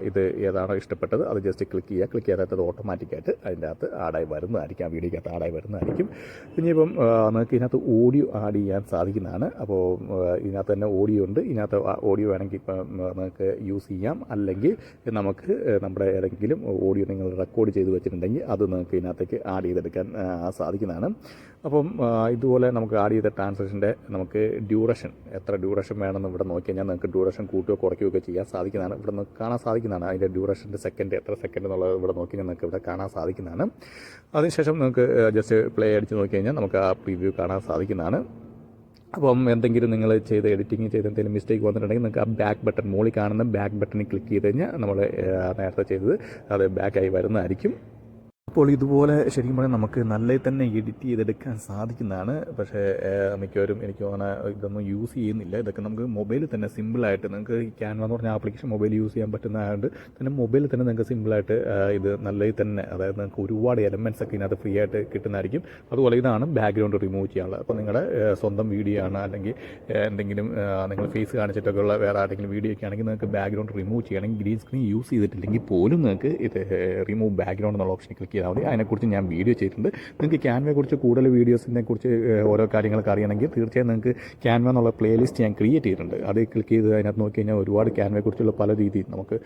ഇത് ഏതാണോ ഇഷ്ടപ്പെട്ടത് അത് ജസ്റ്റ് ക്ലിക്ക് ചെയ്യാതെ അത് ഓട്ടോമാറ്റിക്കായിട്ട് അതിൻ്റെ അകത്ത് ആഡായി വരുന്നതായിരിക്കും. ആ വീഡിയോക്കകത്ത് ആഡായി വരുന്നതായിരിക്കും. ഇനിയിപ്പം നിങ്ങൾക്ക് ഇതിനകത്ത് ഓഡിയോ ആഡ് ചെയ്യാൻ സാധിക്കുന്നതാണ്. അപ്പോൾ ഇതിനകത്ത് തന്നെ ഓഡിയോ ഉണ്ട്. ഇതിനകത്ത് ഓഡിയോ വേണമെങ്കിൽ ഇപ്പം നിങ്ങൾക്ക് യൂസ് ചെയ്യാം. അല്ലെങ്കിൽ നമുക്ക് നമ്മുടെ ഏതെങ്കിലും ഓഡിയോ നിങ്ങൾ റെക്കോർഡ് ചെയ്ത് വെച്ചിട്ടുണ്ടെങ്കിൽ അത് നിങ്ങൾക്ക് ഇതിനകത്തേക്ക് ആഡ് ചെയ്തെടുക്കാൻ സാധിക്കുന്നതാണ്. അപ്പം ഇതുപോലെ നമുക്ക് ആഡ് ചെയ്ത ട്രാൻസാക്ഷൻ്റെ നമുക്ക് ഡ്യൂറേഷൻ എത്ര ഡ്യൂറേഷൻ വേണമെന്ന് ഇവിടെ നോക്കി കഴിഞ്ഞാൽ നിങ്ങൾക്ക് ഡ്യൂറേഷൻ കൂട്ടുകയോ കുറയ്ക്കുകയൊക്കെ ചെയ്യാൻ സാധിക്കുന്നതാണ്. ഇവിടെ നിന്ന് കാണാൻ സാധിക്കുന്നതാണ്. അതിൻ്റെ ഡ്യൂറേഷൻ്റെ എത്ര സെക്കൻഡ് എന്നുള്ളത് ഇവിടെ നോക്കി കഴിഞ്ഞാൽ നിങ്ങൾക്ക് ഇവിടെ കാണാൻ സാധിക്കുന്നതാണ്. അതിനുശേഷം നിങ്ങൾക്ക് ജസ്റ്റ് പ്ലേ അടിച്ച് നോക്കി കഴിഞ്ഞാൽ നമുക്ക് ആ പ്രിവ്യൂ കാണാൻ സാധിക്കുന്നതാണ്. അപ്പം എന്തെങ്കിലും നിങ്ങൾ എഡിറ്റിംഗ് ചെയ്ത് എന്തെങ്കിലും മിസ്റ്റേക്ക് വന്നിട്ടുണ്ടെങ്കിൽ നിങ്ങൾക്ക് ആ ബാക്ക് ബട്ടൺ മുകളിൽ കാണുന്ന ബാക്ക് ബട്ടണിൽ ക്ലിക്ക് ചെയ്ത് കഴിഞ്ഞാൽ നമ്മൾ നേരത്തെ ചെയ്തത് അത് ബാക്കായി വരുന്നതായിരിക്കും. അപ്പോൾ ഇതുപോലെ ശരിക്കും പറഞ്ഞാൽ നമുക്ക് നല്ല തന്നെ എഡിറ്റ് ചെയ്തെടുക്കാൻ സാധിക്കുന്നതാണ്. പക്ഷേ മിക്കവരും എനിക്ക് തോന്നുന്ന ഇതൊന്നും യൂസ് ചെയ്യുന്നില്ല. ഇതൊക്കെ നമുക്ക് മൊബൈലിൽ തന്നെ സിമ്പിളായിട്ട് നിങ്ങൾക്ക് ക്യാൻവ എന്ന് പറഞ്ഞ ആപ്ലിക്കേഷൻ മൊബൈൽ യൂസ് ചെയ്യാൻ പറ്റുന്നതുകൊണ്ട് തന്നെ മൊബൈലിൽ തന്നെ നിങ്ങൾക്ക് സിമ്പിളായിട്ട് ഇത് നല്ല തന്നെ അതായത് നിങ്ങൾക്ക് ഒരുപാട് എലമെൻറ്റ്സ് ഒക്കെ ഇതിനകത്ത് ഫ്രീ ആയിട്ട് കിട്ടുന്നതായിരിക്കും. അതുപോലെ ഇതാണ് ബാക്ക്ഗ്രൗണ്ട് റിമൂവ് ചെയ്യാനുള്ളത്. അപ്പോൾ നിങ്ങളുടെ സ്വന്തം വീഡിയോ ആണ് അല്ലെങ്കിൽ എന്തെങ്കിലും നിങ്ങൾ ഫേസ് കാണിച്ചിട്ടൊക്കെ ഉള്ള വേറെ ആരെങ്കിലും വീഡിയോ ഒക്കെ ആണെങ്കിൽ നിങ്ങൾക്ക് ബാക്ക്ഗ്രൗണ്ട് റിമൂവ് ചെയ്യണമെങ്കിൽ ഗ്രീൻ സ്ക്രീൻ യൂസ് ചെയ്തിട്ടില്ലെങ്കിൽ പോലും നിങ്ങൾക്ക് ഇത് റിമൂവ് ബാക്ക്ഗ്രൗണ്ട് എന്നുള്ള ഓപ്ഷൻ ക്ലിക്ക് ചെയ്താൽ മതി. അതിനെക്കുറിച്ച് ഞാൻ വീഡിയോ ചെയ്തിട്ടുണ്ട്. നിങ്ങൾക്ക് ക്യാൻവയെക്കുറിച്ച് കൂടുതൽ വീഡിയോസിനെ കുറിച്ച് ഓരോ കാര്യങ്ങളൊക്കെ അറിയണമെങ്കിൽ തീർച്ചയായും നിങ്ങൾക്ക് ക്യാൻവ എന്നുള്ള പ്ലേലിസ്റ്റ് ഞാൻ ക്രിയേറ്റ് ചെയ്തിട്ടുണ്ട്. അത് ക്ലിക്ക് ചെയ്ത് അതിനകത്ത് നോക്കി കഴിഞ്ഞാൽ ഒരുപാട് ക്യാൻവയെക്കുറിച്ചുള്ള പല രീതിയിൽ നമുക്ക്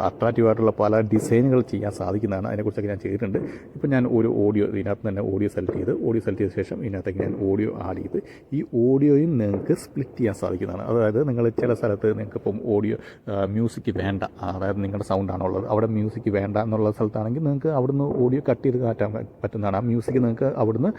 അട്രാക്റ്റീവായിട്ടുള്ള പല ഡിസൈനുകൾ ചെയ്യാൻ സാധിക്കുന്നതാണ്. അതിനെക്കുറിച്ചൊക്കെ ഞാൻ ചെയ്തിട്ടുണ്ട്. ഇപ്പം ഞാൻ ഒരു ഓഡിയോ ഇതിനകത്ത് തന്നെ ഓഡിയോ സെലക്ട് ചെയ്ത ശേഷം ഇതിനകത്തേക്ക് ഞാൻ ഓഡിയോ ആഡ് ചെയ്ത് ഈ ഓഡിയോയും നിങ്ങൾക്ക് സ്പ്ലിറ്റ് ചെയ്യാൻ സാധിക്കുന്നതാണ്. അതായത് നിങ്ങൾ ചില സ്ഥലത്ത് നിങ്ങൾക്കിപ്പം ഓഡിയോ മ്യൂസിക് വേണ്ട, അതായത് നിങ്ങളുടെ സൗണ്ടാണോ ഉള്ളത് അവിടെ മ്യൂസിക് വേണ്ട എന്നുള്ള സ്ഥലത്താണെങ്കിൽ നിങ്ങൾക്ക് അവിടുന്ന് ഓഡിയോ കട്ട് ചെയ്ത് മാറ്റാൻ പറ്റുന്നതാണ്. ആ മ്യൂസിക് നിങ്ങൾക്ക് അവിടുന്ന്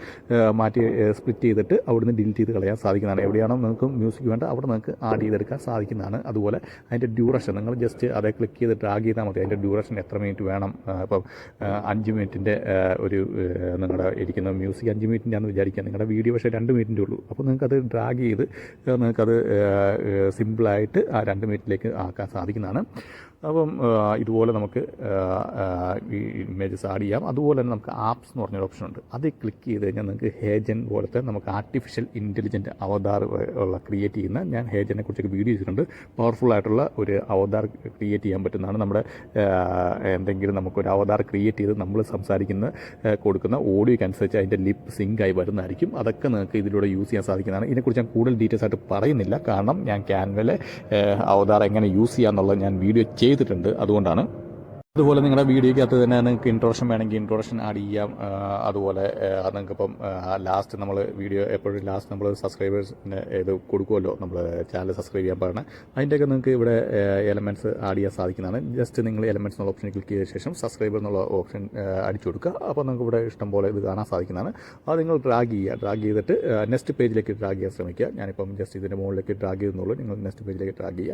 മാറ്റി സ്പ്ലിറ്റ് ചെയ്തിട്ട് അവിടുന്ന് ഡിലീറ്റ് ചെയ്ത് കളയാൻ സാധിക്കുന്നതാണ്. എവിടെയാണോ നിങ്ങൾക്ക് മ്യൂസിക് വേണ്ട അവിടെ നിങ്ങൾക്ക് ആഡ് ചെയ്തെടുക്കാൻ സാധിക്കുന്നതാണ്. അതുപോലെ അതിൻ്റെ ഡ്യൂറേഷൻ നിങ്ങൾ ജസ്റ്റ് അതേ ക്ലിക്ക് ചെയ്ത് ഡ്രാഗ് ചെയ്താൽ മതി. അതിൻ്റെ ഡ്യൂറേഷൻ എത്ര മിനിറ്റ് വേണം. ഇപ്പം 5 മിനിറ്റിൻ്റെ ഒരു നിങ്ങളുടെ ഇരിക്കുന്ന മ്യൂസിക് 5 മിനിറ്റിൻ്റെ ആണെന്ന് വിചാരിക്കുക. നിങ്ങളുടെ വീഡിയോ പക്ഷേ 2 മിനിറ്റിൻ്റെ ഉള്ളൂ. അപ്പോൾ നിങ്ങൾക്കത് ഡ്രാഗ് ചെയ്ത് നിങ്ങൾക്കത് സിമ്പിളായിട്ട് ആ 2 മിനിറ്റിലേക്ക് ആക്കാൻ സാധിക്കുന്നതാണ്. അപ്പം ഇതുപോലെ നമുക്ക് ഈ ഇമേജസ് ആഡ് ചെയ്യാം. അതുപോലെ തന്നെ നമുക്ക് ആപ്സ് എന്ന് പറഞ്ഞൊരു ഓപ്ഷൻ ഉണ്ട്. അത് ക്ലിക്ക് ചെയ്ത് കഴിഞ്ഞാൽ നിങ്ങൾക്ക് ഹേജൻ പോലത്തെ നമുക്ക് ആർട്ടിഫിഷ്യൽ ഇൻ്റലിജൻറ്റ് അവതാർ ഉള്ള ക്രിയേറ്റ് ചെയ്യുന്ന ഞാൻ ഹേജനെ കുറിച്ചൊക്കെ വീഡിയോ ചെയ്തിട്ടുണ്ട്. പവർഫുൾ ആയിട്ടുള്ള ഒരു അവതാർ ക്രിയേറ്റ് ചെയ്യാൻ പറ്റുന്നതാണ്. നമ്മുടെ എന്തെങ്കിലും നമുക്കൊരു അവതാർ ക്രിയേറ്റ് ചെയ്ത് നമ്മൾ കൊടുക്കുന്ന ഓഡിയോയ്ക്ക് അനുസരിച്ച് അതിൻ്റെ ലിപ്പ് സിങ്ക് ആയി വരുന്നതായിരിക്കും. അതൊക്കെ നിങ്ങൾക്ക് ഇതിലൂടെ യൂസ് ചെയ്യാൻ സാധിക്കുന്നതാണ്. ഇതിനെക്കുറിച്ച് ഞാൻ കൂടുതൽ ഡീറ്റെയിൽസ് ആയിട്ട് പറയുന്നില്ല. കാരണം ഞാൻ ക്യാൻവയിലെ അവതാർ എങ്ങനെ യൂസ് ചെയ്യാമെന്നുള്ളത് ഞാൻ വീഡിയോ ചെയ്തിട്ടുണ്ട്. അതുകൊണ്ടാണ്. അതുപോലെ നിങ്ങളുടെ വീഡിയോയ്ക്കകത്ത് തന്നെ നിങ്ങൾക്ക് ഇൻട്രോഡക്ഷൻ വേണമെങ്കിൽ ഇൻട്രോഡക്ഷൻ ആഡ് ചെയ്യാം. അതുപോലെ നിങ്ങൾക്കിപ്പം ലാസ്റ്റ് നമ്മൾ വീഡിയോ എപ്പോഴും ലാസ്റ്റ് നമ്മൾ സബ്സ്ക്രൈബേഴ്സിന് ഇത് കൊടുക്കുമല്ലോ, നമ്മൾ ചാനൽ സബ്സ്ക്രൈബ് ചെയ്യാൻ പറയണം. അതിൻ്റെയൊക്കെ നിങ്ങൾക്ക് ഇവിടെ എലമെൻറ്റ്സ് ആഡ് ചെയ്യാൻ സാധിക്കുന്നതാണ്. ജസ്റ്റ് നിങ്ങൾ എലമെൻറ്റ്സ് എന്നുള്ള ഓപ്ഷൻ ക്ലിക്ക് ചെയ്ത ശേഷം സബ്സ്ക്രൈബർ എന്നുള്ള ഓപ്ഷൻ അടിച്ചു കൊടുക്കുക. അപ്പോൾ നിങ്ങൾക്ക് ഇവിടെ ഇഷ്ടം പോലെ ഇത് കാണാൻ സാധിക്കുന്നതാണ്. അത് നിങ്ങൾ ഡ്രാഗ് ചെയ്തിട്ട് നെക്സ്റ്റ് പേജിലേക്ക് ഡ്രാഗ് ചെയ്യാൻ ശ്രമിക്കുക. ഞാനിപ്പം ജസ്റ്റ് ഇതിൻ്റെ മുകളിലേക്ക് ഡ്രാഗ് ചെയ്യുന്നുള്ളൂ. നിങ്ങൾ നെക്സ്റ്റ് പേജിലേക്ക് ഡ്രാഗ്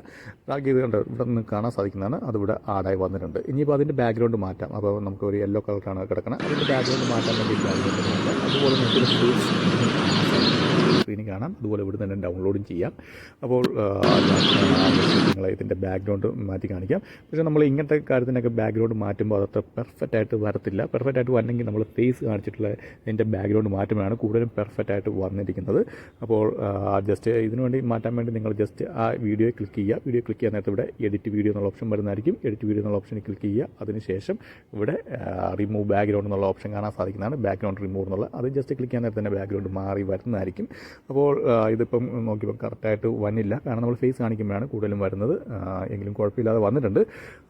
ചെയ്ത് കണ്ട് ഇവിടെ നിന്ന് കാണാൻ സാധിക്കുന്നതാണ്. അതിവിടെ ആഡായി വന്നിട്ടുണ്ട്. ഇനിയിപ്പോൾ അതിൻ്റെ ബാക്ക്ഗ്രൗണ്ട് മാറ്റാം. അപ്പോൾ നമുക്ക് ഒരു യെല്ലോ കളറാണ് കിടക്കുന്നത്. അതിൻ്റെ ബാക്ക്ഗ്രൗണ്ട് മാറ്റാൻ വേണ്ടി ബാക്ക്ഗ്രൗണ്ട് മാറ്റാം. അതുപോലെ നമുക്കൊരു സ്ക്രീനിൽ കാണാം. അതുപോലെ ഇവിടെ തന്നെ ഡൗൺലോഡും ചെയ്യാം. അപ്പോൾ നിങ്ങൾ ഇതിൻ്റെ ബാക്ക്ഗ്രൗണ്ട് മാറ്റി കാണിക്കാം. പക്ഷേ നമ്മൾ ഇങ്ങനത്തെ കാര്യത്തിനൊക്കെ ബാക്ക്ഗ്രൗണ്ട് മാറ്റുമ്പോൾ അതത്ര പെർഫെക്റ്റ് ആയിട്ട് വരത്തില്ല. പെർഫെക്റ്റ് ആയിട്ട് വരണമെങ്കിൽ നമ്മൾ ഫേസ് കാണിച്ചിട്ടുള്ള ഇതിൻ്റെ ബാക്ക്ഗ്രൗണ്ട് മാറ്റുമ്പോഴാണ് കൂടുതലും പെർഫെക്റ്റ് ആയിട്ട് വന്നിരിക്കുന്നത്. അപ്പോൾ ജസ്റ്റ് ഇതിനു വേണ്ടി മാറ്റാൻ വേണ്ടി നിങ്ങൾ ജസ്റ്റ് ആ വീഡിയോ ക്ലിക്ക് ചെയ്യുക. വീഡിയോ ക്ലിക്ക് ചെയ്യാൻ നേരത്തെ ഇവിടെ എഡിറ്റ് വീഡിയോ എന്നുള്ള ഓപ്ഷൻ വരുന്നതായിരിക്കും. എഡിറ്റ് വീഡിയോ എന്നുള്ള ഓപ്ഷനിൽ ക്ലിക്ക് ചെയ്യുക. അതിനുശേഷം ഇവിടെ റിമൂവ് ബാക്ക്ഗ്രൗണ്ട് എന്നുള്ള ഓപ്ഷൻ കാണാൻ സാധിക്കുന്നതാണ്. ബാക്ക്ഗ്രൗണ്ട് റിമൂവ് എന്നുള്ള അത് ജസ്റ്റ് ക്ലിക്ക് ചെയ്യാൻ നേരത്തെ തന്നെ ബാക്ക്ഗ്രൗണ്ട് മാറി വരുന്നതായിരിക്കും. അപ്പോൾ ഇതിപ്പം നോക്കിയപ്പോൾ കറക്റ്റായിട്ട് വന്നില്ല. കാരണം നമ്മൾ ഫേസ് കാണിക്കുമ്പോഴാണ് കൂടുതലും വരുന്നത്. വന്നത്, എങ്കിലും കുഴപ്പമില്ലാതെ വന്നിട്ടുണ്ട്.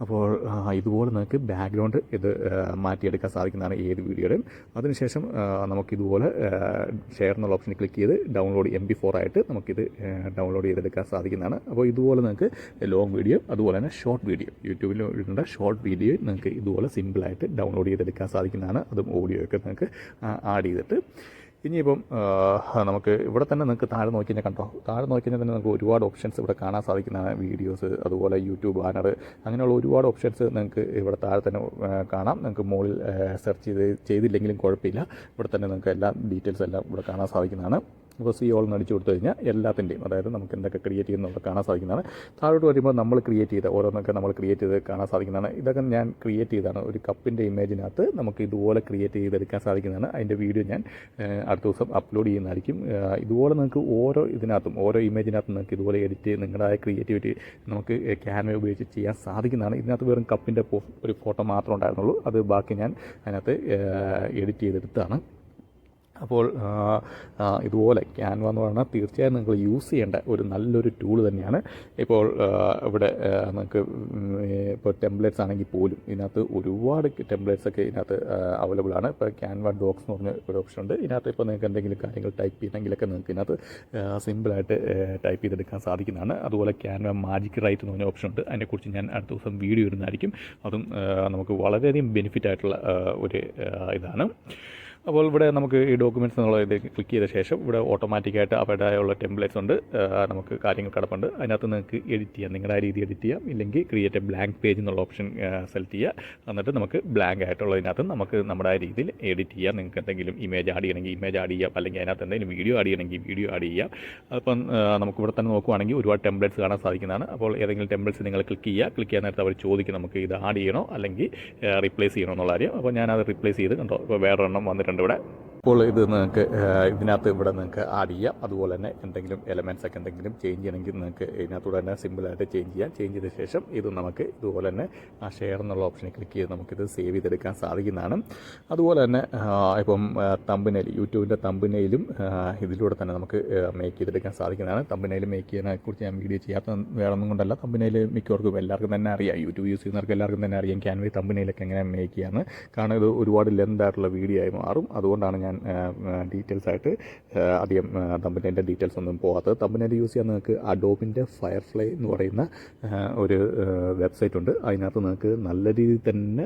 അപ്പോൾ ഇതുപോലെ നിങ്ങൾക്ക് ബാക്ക്ഗ്രൗണ്ട് ഇത് മാറ്റിയെടുക്കാൻ സാധിക്കുന്നതാണ് ഏത് വീഡിയോയുടെയും. അതിനുശേഷം നമുക്കിതുപോലെ ഷെയർ എന്നുള്ള ഓപ്ഷനിൽ ക്ലിക്ക് ചെയ്ത് ഡൗൺലോഡ് MP4 ആയിട്ട് നമുക്കിത് ഡൗൺലോഡ് ചെയ്തെടുക്കാൻ സാധിക്കുന്നതാണ്. അപ്പോൾ ഇതുപോലെ നിങ്ങൾക്ക് ലോങ് വീഡിയോ അതുപോലെ തന്നെ ഷോർട്ട് വീഡിയോ യൂട്യൂബിൽ ഇടേണ്ട ഷോർട്ട് വീഡിയോ നിങ്ങൾക്ക് ഇതുപോലെ സിമ്പിളായിട്ട് ഡൗൺലോഡ് ചെയ്തെടുക്കാൻ സാധിക്കുന്നതാണ്. അതും ഓഡിയോ ഒക്കെ നിങ്ങൾക്ക് ആഡ് ചെയ്തിട്ട് ഇനിയിപ്പം നമുക്ക് ഇവിടെ തന്നെ നിങ്ങൾക്ക് താഴെ നോക്കി കഴിഞ്ഞാൽ കണ്ടോ, താഴെ നോക്കി കഴിഞ്ഞാൽ തന്നെ നമുക്ക് ഒരുപാട് ഓപ്ഷൻസ് ഇവിടെ കാണാൻ സാധിക്കുന്നതാണ്. വീഡിയോസ് അതുപോലെ യൂട്യൂബ് ബാനർ അങ്ങനെയുള്ള ഒരുപാട് ഓപ്ഷൻസ് നിങ്ങൾക്ക് ഇവിടെ താഴെ തന്നെ കാണാം. നിങ്ങൾക്ക് മുകളിൽ സെർച്ച് ചെയ്തില്ലെങ്കിലും കുഴപ്പമില്ല, ഇവിടെ തന്നെ നിങ്ങൾക്ക് എല്ലാ ഡീറ്റെയിൽസ് എല്ലാം ഇവിടെ കാണാൻ സാധിക്കുന്നതാണ്. അപ്പോൾ സി ഓൾ എന്ന് അടിച്ചു കൊടുത്തു കഴിഞ്ഞാൽ എല്ലാത്തിൻ്റെയും, അതായത് നമുക്ക് എന്തൊക്കെ ക്രിയേറ്റ് ചെയ്യുന്നതൊക്കെ കാണാൻ സാധിക്കുന്നതാണ്. താഴോട്ട് വരുമ്പോൾ നമ്മൾ ക്രിയേറ്റ് ചെയ്ത ഓരോന്നൊക്കെ നമ്മൾ ക്രിയേറ്റ് ചെയ്ത് കാണാൻ സാധിക്കുന്നതാണ്. ഇതൊക്കെ ഞാൻ ക്രിയേറ്റ് ചെയ്താണ്. ഒരു കപ്പിൻ്റെ ഇമേജിനകത്ത് നമുക്ക് ഇതുപോലെ ക്രിയേറ്റ് ചെയ്തെടുക്കാൻ സാധിക്കുന്നതാണ്. അതിൻ്റെ വീഡിയോ ഞാൻ അടുത്ത ദിവസം അപ്ലോഡ് ചെയ്യുന്നതായിരിക്കും. ഇതുപോലെ നിങ്ങൾക്ക് ഓരോ ഇതിനകത്തും ഓരോ ഇമേജിനകത്തും നിങ്ങൾക്ക് ഇതുപോലെ എഡിറ്റ് നിങ്ങളുടേതായ ക്രിയേറ്റിവിറ്റി നമുക്ക് ക്യാൻവ ഉപയോഗിച്ച് ചെയ്യാൻ സാധിക്കുന്നതാണ്. ഇതിനകത്ത് വെറും കപ്പിൻ്റെ ഒരു ഫോട്ടോ മാത്രമേ ഉണ്ടായിരുന്നുള്ളൂ, അത് ബാക്കി ഞാൻ അതിനകത്ത് എഡിറ്റ് ചെയ്തെടുത്താണ്. അപ്പോൾ ഇതുപോലെ ക്യാൻവ എന്ന് പറഞ്ഞാൽ തീർച്ചയായും നിങ്ങൾ യൂസ് ചെയ്യേണ്ട ഒരു നല്ലൊരു ടൂൾ തന്നെയാണ്. ഇപ്പോൾ ഇവിടെ നിങ്ങൾക്ക് ഇപ്പോൾ ടെംപ്ലേറ്റ്സ് ആണെങ്കിൽ പോലും ഇതിനകത്ത് ഒരുപാട് ടെംപ്ലേറ്റ്സൊക്കെ ഇതിനകത്ത് അവൈലബിൾ ആണ്. ഇപ്പോൾ ക്യാൻവ ഡോക്സ് എന്ന് പറഞ്ഞ ഒരു ഓപ്ഷൻ ഉണ്ട്. ഇതിനകത്ത് ഇപ്പോൾ നിങ്ങൾക്ക് എന്തെങ്കിലും കാര്യങ്ങൾ ടൈപ്പ് ചെയ്യണമെങ്കിലൊക്കെ നിങ്ങൾക്ക് ഇതിനകത്ത് സിമ്പിളായിട്ട് ടൈപ്പ് ചെയ്തെടുക്കാൻ സാധിക്കുന്നതാണ്. അതുപോലെ ക്യാൻവ മാജിക് റൈറ്റ് എന്ന് പറഞ്ഞ ഓപ്ഷൻ ഉണ്ട്. അതിനെക്കുറിച്ച് ഞാൻ അടുത്ത ദിവസം വീഡിയോ ഇടുന്നതായിരിക്കും. അതും നമുക്ക് വളരെയധികം ബെനിഫിറ്റ് ആയിട്ടുള്ള ഒരു ഇതാണ്. അപ്പോൾ ഇവിടെ നമുക്ക് ഈ ഡോക്യുമെൻറ്റ്സ് എന്നുള്ളത് ക്ലിക്ക് ചെയ്ത ശേഷം ഇവിടെ ഓട്ടോമാറ്റിക്കായിട്ട് അവരുടേതായുള്ള ടെംപ്ലേറ്റ്സ് ഉണ്ട്. നമുക്ക് കാര്യങ്ങൾ കിടപ്പുണ്ട്. അതിനകത്ത് നിങ്ങൾക്ക് എഡിറ്റ് ചെയ്യാം, നിങ്ങളുടെ ആ രീതി എഡിറ്റ് ചെയ്യാം. ഇല്ലെങ്കിൽ ക്രിയേറ്റ് എ ബ്ലാങ്ക് പേജ് എന്നുള്ള ഓപ്ഷൻ സെലക്ട് ചെയ്യുക. എന്നിട്ട് നമുക്ക് ബ്ലാങ്ക് ആയിട്ടുള്ളതിനകത്ത് നമുക്ക് നമ്മുടെ ആ രീതിയിൽ എഡിറ്റ് ചെയ്യാം. നിങ്ങൾക്ക് എന്തെങ്കിലും ഇമേജ് ആഡ് ചെയ്യണമെങ്കിൽ ഇമേജ് ആഡ് ചെയ്യാം, അല്ലെങ്കിൽ അതിനകത്ത് എന്തെങ്കിലും വീഡിയോ ആഡ് ചെയ്യണമെങ്കിൽ വീഡിയോ ആഡ് ചെയ്യാം. അപ്പം നമുക്ക് ഇവിടെ തന്നെ നോക്കുവാണെങ്കിൽ ഒരുപാട് ടെംപ്ലേറ്റ്സ് കാണാൻ സാധിക്കുന്നതാണ്. അപ്പോൾ ഏതെങ്കിലും ടെംപ്ലേറ്റ്സ് നിങ്ങൾ ക്ലിക്ക് ചെയ്യാൻ നേരത്തെ അവർ ചോദിക്കും നമുക്ക് ഇത് ആഡ് ചെയ്യണോ അല്ലെങ്കിൽ റീപ്ലേസ് ചെയ്യണോ എന്നുള്ള കാര്യം. അപ്പോൾ ഞാനത് റീപ്ലേസ് ചെയ്ത് കണ്ടോ, ഇപ്പോൾ വേറൊരെണ്ണം വന്നിട്ടുണ്ട് ഇവിടെ. അപ്പോൾ ഇത് നിങ്ങൾക്ക് ഇതിനകത്ത് ഇവിടെ നിങ്ങൾക്ക് ആഡ് ചെയ്യാം. അതുപോലെ തന്നെ എന്തെങ്കിലും എലമെൻറ്റ്സ് ഒക്കെ എന്തെങ്കിലും ചേഞ്ച് ചെയ്യണമെങ്കിൽ നിങ്ങൾക്ക് ഇതിനകത്തൂടെ തന്നെ സിമ്പിളായിട്ട് ചേഞ്ച് ചെയ്യാം. ചേഞ്ച് ചെയ്ത ശേഷം ഇത് നമുക്ക് ഇതുപോലെ തന്നെ ആ ഷെയർ എന്നുള്ള ഓപ്ഷനിൽ ക്ലിക്ക് ചെയ്ത് നമുക്കിത് സേവ് ചെയ്തെടുക്കാൻ സാധിക്കുന്നതാണ്. അതുപോലെ തന്നെ ഇപ്പം തമ്പനെയിൽ യൂട്യൂബിൻ്റെ തമ്പനെയിലും ഇതിലൂടെ തന്നെ നമുക്ക് മേക്ക് ചെയ്തെടുക്കാൻ സാധിക്കുന്നതാണ്. തമ്പനെയിൽ മേക്ക് ചെയ്യുന്നതിനെക്കുറിച്ച് ഞാൻ വീഡിയോ ചെയ്യാത്ത വേറൊന്നും കൊണ്ടല്ല, തമ്പനെയിൽ മിക്കവർക്കും എല്ലാവർക്കും തന്നെ അറിയാം, യൂട്യൂബ് യൂസ് ചെയ്യുന്നവർക്ക് എല്ലാവർക്കും തന്നെ അറിയാം ക്യാൻവ തമ്പനെയിലൊക്കെ എങ്ങനെ മേക്ക് ചെയ്യാമെന്ന്. കാരണം ഇത് ഒരുപാട് ലെന്ത് ആയിട്ടുള്ള വീഡിയോ ആയി മാറും. അതുകൊണ്ടാണ് ഞാൻ ഡീറ്റെയിൽസ് ആയിട്ട് അധികം തമ്പനെയിലിൻ്റെ ഡീറ്റെയിൽസ് ഒന്നും പോകാത്തത്. തമ്പനെയിൽ യൂസ് ചെയ്യാൻ നിങ്ങൾക്ക് അഡോബിൻ്റെ ഫയർഫ്ലൈ എന്ന് പറയുന്ന ഒരു വെബ്സൈറ്റ് ഉണ്ട്. അതിനകത്ത് നിങ്ങൾക്ക് നല്ല രീതിയിൽ തന്നെ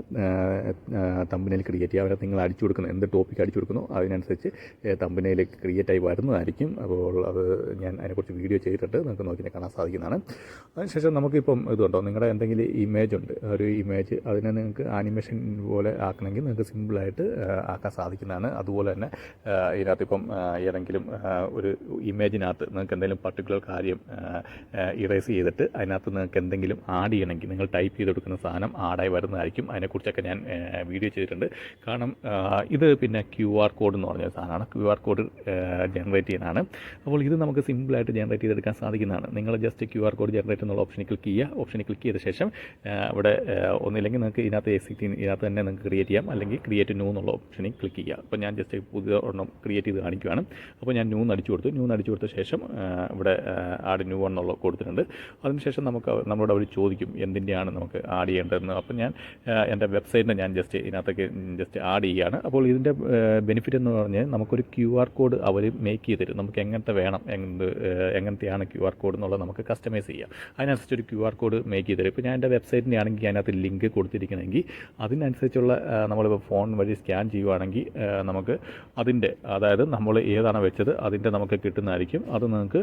തമ്പനെയിൽ ക്രിയേറ്റ് ചെയ്യാം. അവരെ നിങ്ങൾ അടിച്ചു കൊടുക്കുന്നു, എന്ത് ടോപ്പിക് അടിച്ചു കൊടുക്കുന്നു അതിനനുസരിച്ച് തമ്പനെയിൽ ക്രിയേറ്റ് ആയി വരുന്നതായിരിക്കും. അപ്പോൾ അത് ഞാൻ അതിനെക്കുറിച്ച് വീഡിയോ ചെയ്തിട്ടുണ്ട്, നിങ്ങൾക്ക് നോക്കി കാണാൻ സാധിക്കുന്നതാണ്. അതിനുശേഷം നമുക്കിപ്പം ഇതുണ്ടോ, നിങ്ങളുടെ എന്തെങ്കിലും ഇമേജ് ഉണ്ട്, ഒരു ഇമേജ് അതിനെ നിങ്ങൾക്ക് ആനിമേഷൻ പോലെ ആക്കണമെങ്കിൽ നിങ്ങൾക്ക് സിമ്പിളായിട്ട് ആക്കാൻ സാധിക്കുന്നതാണ്. അതുപോലെ തന്നെ ഇതിനകത്ത് ഇപ്പം ഏതെങ്കിലും ഒരു ഇമേജിനകത്ത് നിങ്ങൾക്ക് എന്തെങ്കിലും പർട്ടിക്കുലർ കാര്യം ഇറേസ് ചെയ്തിട്ട് അതിനകത്ത് നിങ്ങൾക്ക് എന്തെങ്കിലും ആഡ് ചെയ്യണമെങ്കിൽ നിങ്ങൾ ടൈപ്പ് ചെയ്ത് കൊടുക്കുന്ന സാധനം ആഡായി വരുന്നതായിരിക്കും. അതിനെക്കുറിച്ചൊക്കെ ഞാൻ വീഡിയോ ചെയ്തിട്ടുണ്ട്. കാരണം ഇത് പിന്നെ QR കോഡ് എന്ന് പറഞ്ഞ സാധനമാണ്. QR കോഡ് ജനറേറ്റ് ചെയ്യാനാണ്. അപ്പോൾ ഇത് നമുക്ക് സിമ്പിളായിട്ട് ജനറേറ്റ് ചെയ്തെടുക്കാൻ സാധിക്കുന്നതാണ്. നിങ്ങൾ ജസ്റ്റ് QR കോഡ് ജനറേറ്റ് എന്നുള്ള ഓപ്ഷനിൽ ക്ലിക്ക് ചെയ്യുക. ഓപ്ഷനിൽ ക്ലിക്ക് ചെയ്ത ശേഷം ഇവിടെ ഒന്നില്ലെങ്കിൽ നിങ്ങൾക്ക് ഇതിനകത്ത് തന്നെ നിങ്ങൾക്ക് ക്രിയേറ്റ് ചെയ്യാം, അല്ലെങ്കിൽ ക്രിയേറ്റ് ന്യൂ എന്നുള്ള ഓപ്ഷനിൽ ക്ലിക്ക് ചെയ്യുക. അപ്പോൾ ഞാൻ ജസ്റ്റ് പുതിയ ഒരെണ്ണം ക്രിയേറ്റ് ചെയ്ത് കാണിക്കുകയാണ്. അപ്പോൾ ഞാൻ ന്യൂ അടിച്ചു കൊടുത്ത ശേഷം ഇവിടെ ആഡ് ന്യൂ എന്നുള്ള കൊടുത്തിട്ടുണ്ട്. അതിനുശേഷം നമ്മളോട് അവർ ചോദിക്കും എന്തിൻ്റെയാണ് നമുക്ക് ആഡ് ചെയ്യേണ്ടതെന്ന്. അപ്പോൾ ഞാൻ എൻ്റെ വെബ്സൈറ്റിനെ ഞാൻ ഇതിനകത്തേക്ക് ആഡ് ചെയ്യുകയാണ്. അപ്പോൾ ഇതിൻ്റെ ബെനിഫിറ്റ് എന്ന് പറഞ്ഞാൽ നമുക്കൊരു QR കോഡ് അവർ മേക്ക് ചെയ്ത് തരും. നമുക്ക് എങ്ങനത്തെ വേണം, എങ്ങനത്തെയാണ് QR കോഡ് എന്നുള്ളത് നമുക്ക് കസ്റ്റമൈസ് ചെയ്യാം. അതിനനുസരിച്ച് ഒരു QR കോഡ് മേക്ക് ചെയ്ത് തരും. ഇപ്പോൾ ഞാൻ എൻ്റെ വെബ്സൈറ്റിൻ്റെ ആണെങ്കിൽ അതിനകത്ത് ലിങ്ക് കൊടുത്തിരിക്കണമെങ്കിൽ അതിനനുസരിച്ചുള്ള നമ്മളിപ്പോൾ ഫോൺ വഴി സ്കാൻ ചെയ്യുവാണെങ്കിൽ നമുക്ക് അതിൻ്റെ, അതായത് നമ്മൾ ഏതാണ് വെച്ചത് അതിൻ്റെ നമുക്ക് കിട്ടുന്നതായിരിക്കും. അത് നിങ്ങൾക്ക്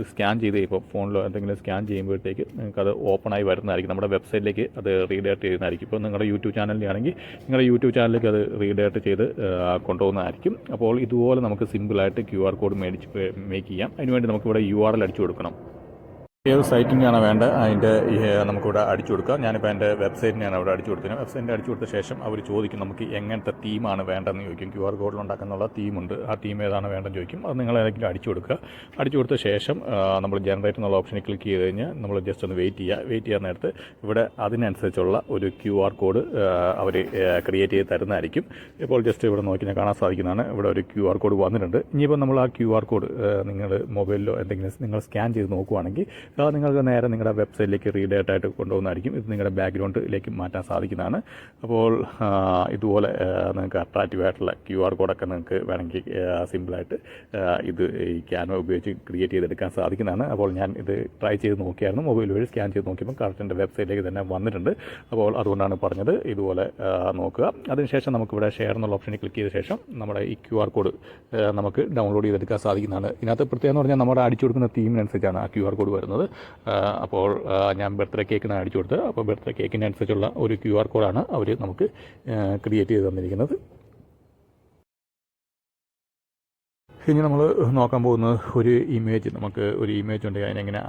സ്കാൻ ചെയ്ത് ഇപ്പോൾ ഫോണിലോ എന്തെങ്കിലും സ്കാൻ ചെയ്യുമ്പോഴത്തേക്ക് നിങ്ങൾക്ക് അത് ഓപ്പണായി വരുന്നതായിരിക്കും. നമ്മുടെ വെബ്സൈറ്റിലേക്ക് അത് റീഡയറക്റ്റ് ചെയ്യുന്നതായിരിക്കും. ഇപ്പോൾ നിങ്ങളുടെ യൂട്യൂബ് ചാനലിൻ്റെ ആണെങ്കിൽ നിങ്ങളുടെ യൂട്യൂബ് ചാനലിലേക്ക് അത് റീഡയറക്റ്റ് ചെയ്ത് കൊണ്ടുപോകുന്നതായിരിക്കും. അപ്പോൾ ഇതുപോലെ നമുക്ക് സിമ്പിളായിട്ട് QR കോഡ് മേക്ക് ചെയ്യാം. അതിനുവേണ്ടി നമുക്കിവിടെ URL അടിച്ചു കൊടുക്കണം. ഏത് സൈറ്റിൻ്റെയാണ് വേണ്ടത് അതിൻ്റെ നമുക്കിവിടെ അടിച്ചു കൊടുക്കാം. ഞാനിപ്പോൾ എൻ്റെ വെബ്സൈറ്റിനെയാണ് അവിടെ അടിച്ചു കൊടുത്തത്. വെബ്സൈറ്റിൻ്റെ അടിച്ചു കൊടുത്ത ശേഷം അവർ ചോദിക്കും നമുക്ക് എങ്ങനത്തെ തീമാണ് വേണ്ടതെന്ന് ചോദിക്കും. QR കോഡിൽ ഉണ്ടാക്കുന്നുള്ള തീമുണ്ട്, ആ തീം ഏതാണ് വേണ്ടതെന്ന് ചോദിക്കും. അത് നിങ്ങൾ ഏതെങ്കിലും അടിച്ചു കൊടുക്കുക. അടിച്ചു കൊടുത്ത ശേഷം നമ്മൾ ജനറേറ്റ് എന്നുള്ള ഓപ്ഷനിൽ ക്ലിക്ക് ചെയ്ത് കഴിഞ്ഞാൽ നമ്മൾ ജസ്റ്റ് ഒന്ന് വെയിറ്റ് ചെയ്യാൻ നേരത്ത് ഇവിടെ അതിനനുസരിച്ചുള്ള ഒരു QR കോഡ് അവർ ക്രിയേറ്റ് ചെയ്ത് തരുന്നതായിരിക്കും. ഇപ്പോൾ ജസ്റ്റ് ഇവിടെ നോക്കി ഞാൻ കാണാൻ സാധിക്കുന്നതാണ്. ഇവിടെ ഒരു QR കോഡ് വന്നിട്ടുണ്ട്. ഇനിയിപ്പോൾ നമ്മൾ ആ QR കോഡ് നിങ്ങൾ മൊബൈലിലോ എന്തെങ്കിലും നിങ്ങൾ സ്കാൻ ചെയ്ത് നോക്കുവാണെങ്കിൽ നിങ്ങൾക്ക് നേരെ നിങ്ങളുടെ വെബ്സൈറ്റിലേക്ക് റീഡയറക്റ്റ് ആയിട്ട് കൊണ്ടുപോകുന്നതായിരിക്കും. ഇത് നിങ്ങളുടെ ബാക്ക്ഗ്രൗണ്ടിലേക്ക് മാറ്റാൻ സാധിക്കുന്നതാണ്. അപ്പോൾ ഇതുപോലെ നിങ്ങൾക്ക് അട്രാക്റ്റീവ് ആയിട്ടുള്ള QR കോഡൊക്കെ നിങ്ങൾക്ക് വേണമെങ്കിൽ സിമ്പിളായിട്ട് ഇത് ഈ ക്യാൻവ ഉപയോഗിച്ച് ക്രിയേറ്റ് ചെയ്തെടുക്കാൻ സാധിക്കുന്നതാണ്. അപ്പോൾ ഞാൻ ഇത് ട്രൈ ചെയ്ത് നോക്കിയായിരുന്നു. മൊബൈൽ വഴി സ്കാൻ ചെയ്ത് നോക്കിയപ്പോൾ കറക്റ്റ് എൻ്റെ വെബ്സൈറ്റിലേക്ക് തന്നെ വന്നിട്ടുണ്ട്. അപ്പോൾ അതുകൊണ്ടാണ് പറഞ്ഞത് ഇതുപോലെ നോക്കുക. അതിനുശേഷം നമുക്കിവിടെ ഷെയർ എന്നുള്ള ഓപ്ഷനിൽ ക്ലിക്ക് ചെയ്ത ശേഷം നമ്മുടെ ഈ QR കോഡ് നമുക്ക് ഡൗൺലോഡ് ചെയ്തെടുക്കാൻ സാധിക്കുന്നതാണ്. ഇതിനകത്ത് പ്രത്യേകം എന്ന് പറഞ്ഞാൽ നമ്മുടെ അടിച്ചു കൊടുക്കുന്ന തീമിനനുസരിച്ചാണ് ആ QR കോഡ് വരുന്നത്. അപ്പോൾ ഞാൻ ബർത്ത്ഡേ കേക്കിനാണ് അടിച്ചു കൊടുത്തത്. അപ്പോൾ ബർത്ത്ഡേ കേക്കിനനുസരിച്ചുള്ള ഒരു QR കോഡാണ് അവർ നമുക്ക് ക്രിയേറ്റ് ചെയ്ത് തന്നിരിക്കുന്നത്. ഇനി നമ്മൾ നോക്കാൻ പോകുന്നത് ഒരു ഇമേജ്, നമുക്ക് ഒരു ഇമേജ് ഉണ്ടെങ്കിൽ അതിനെങ്ങനെ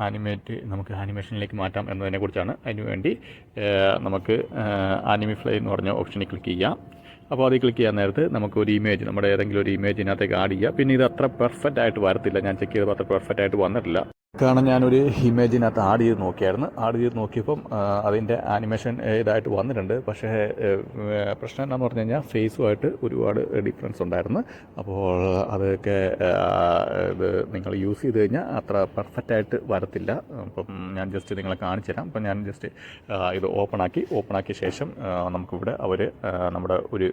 നമുക്ക് ആനിമേഷനിലേക്ക് മാറ്റാം എന്നതിനെക്കുറിച്ചാണ്. അതിനുവേണ്ടി നമുക്ക് ആനിമിഫ്ലൈ എന്ന് പറഞ്ഞ ഓപ്ഷനിൽ ക്ലിക്ക് ചെയ്യാം. അപ്പോൾ അതിൽ ക്ലിക്ക് ചെയ്യാൻ നേരത്ത് നമുക്ക് ഒരു ഇമേജ്, നമ്മുടെ ഏതെങ്കിലും ഒരു ഇമേജ് ഇതിനകത്തേക്ക് ആഡ് ചെയ്യുക. പിന്നെ ഇത് അത്ര പെർഫെക്റ്റ് ആയിട്ട് വരത്തില്ല, ഞാൻ ചെക്ക് ചെയ്തപ്പോൾ അത്ര പെർഫെക്റ്റ് ആയിട്ട് വന്നിട്ടില്ല. കാരണം ഞാനൊരു ഇമേജിനകത്ത് ആഡ് ചെയ്ത് നോക്കിയപ്പം അതിൻ്റെ ആനിമേഷൻ ഇതായിട്ട് വന്നിട്ടുണ്ട്. പക്ഷേ പ്രശ്നം എന്താണെന്ന് പറഞ്ഞു കഴിഞ്ഞാൽ ഫേസുമായിട്ട് ഒരുപാട് ഡിഫറൻസ് ഉണ്ടായിരുന്നു. അപ്പോൾ അതൊക്കെ ഇത് നിങ്ങൾ യൂസ് ചെയ്ത് കഴിഞ്ഞാൽ അത്ര പെർഫെക്റ്റായിട്ട് വരത്തില്ല. അപ്പം ഞാൻ ജസ്റ്റ് നിങ്ങളെ കാണിച്ചു തരാം. അപ്പം ഞാൻ ജസ്റ്റ് ഇത് ഓപ്പണാക്കിയ ശേഷം നമുക്കിവിടെ അവർ നമ്മുടെ ഒരു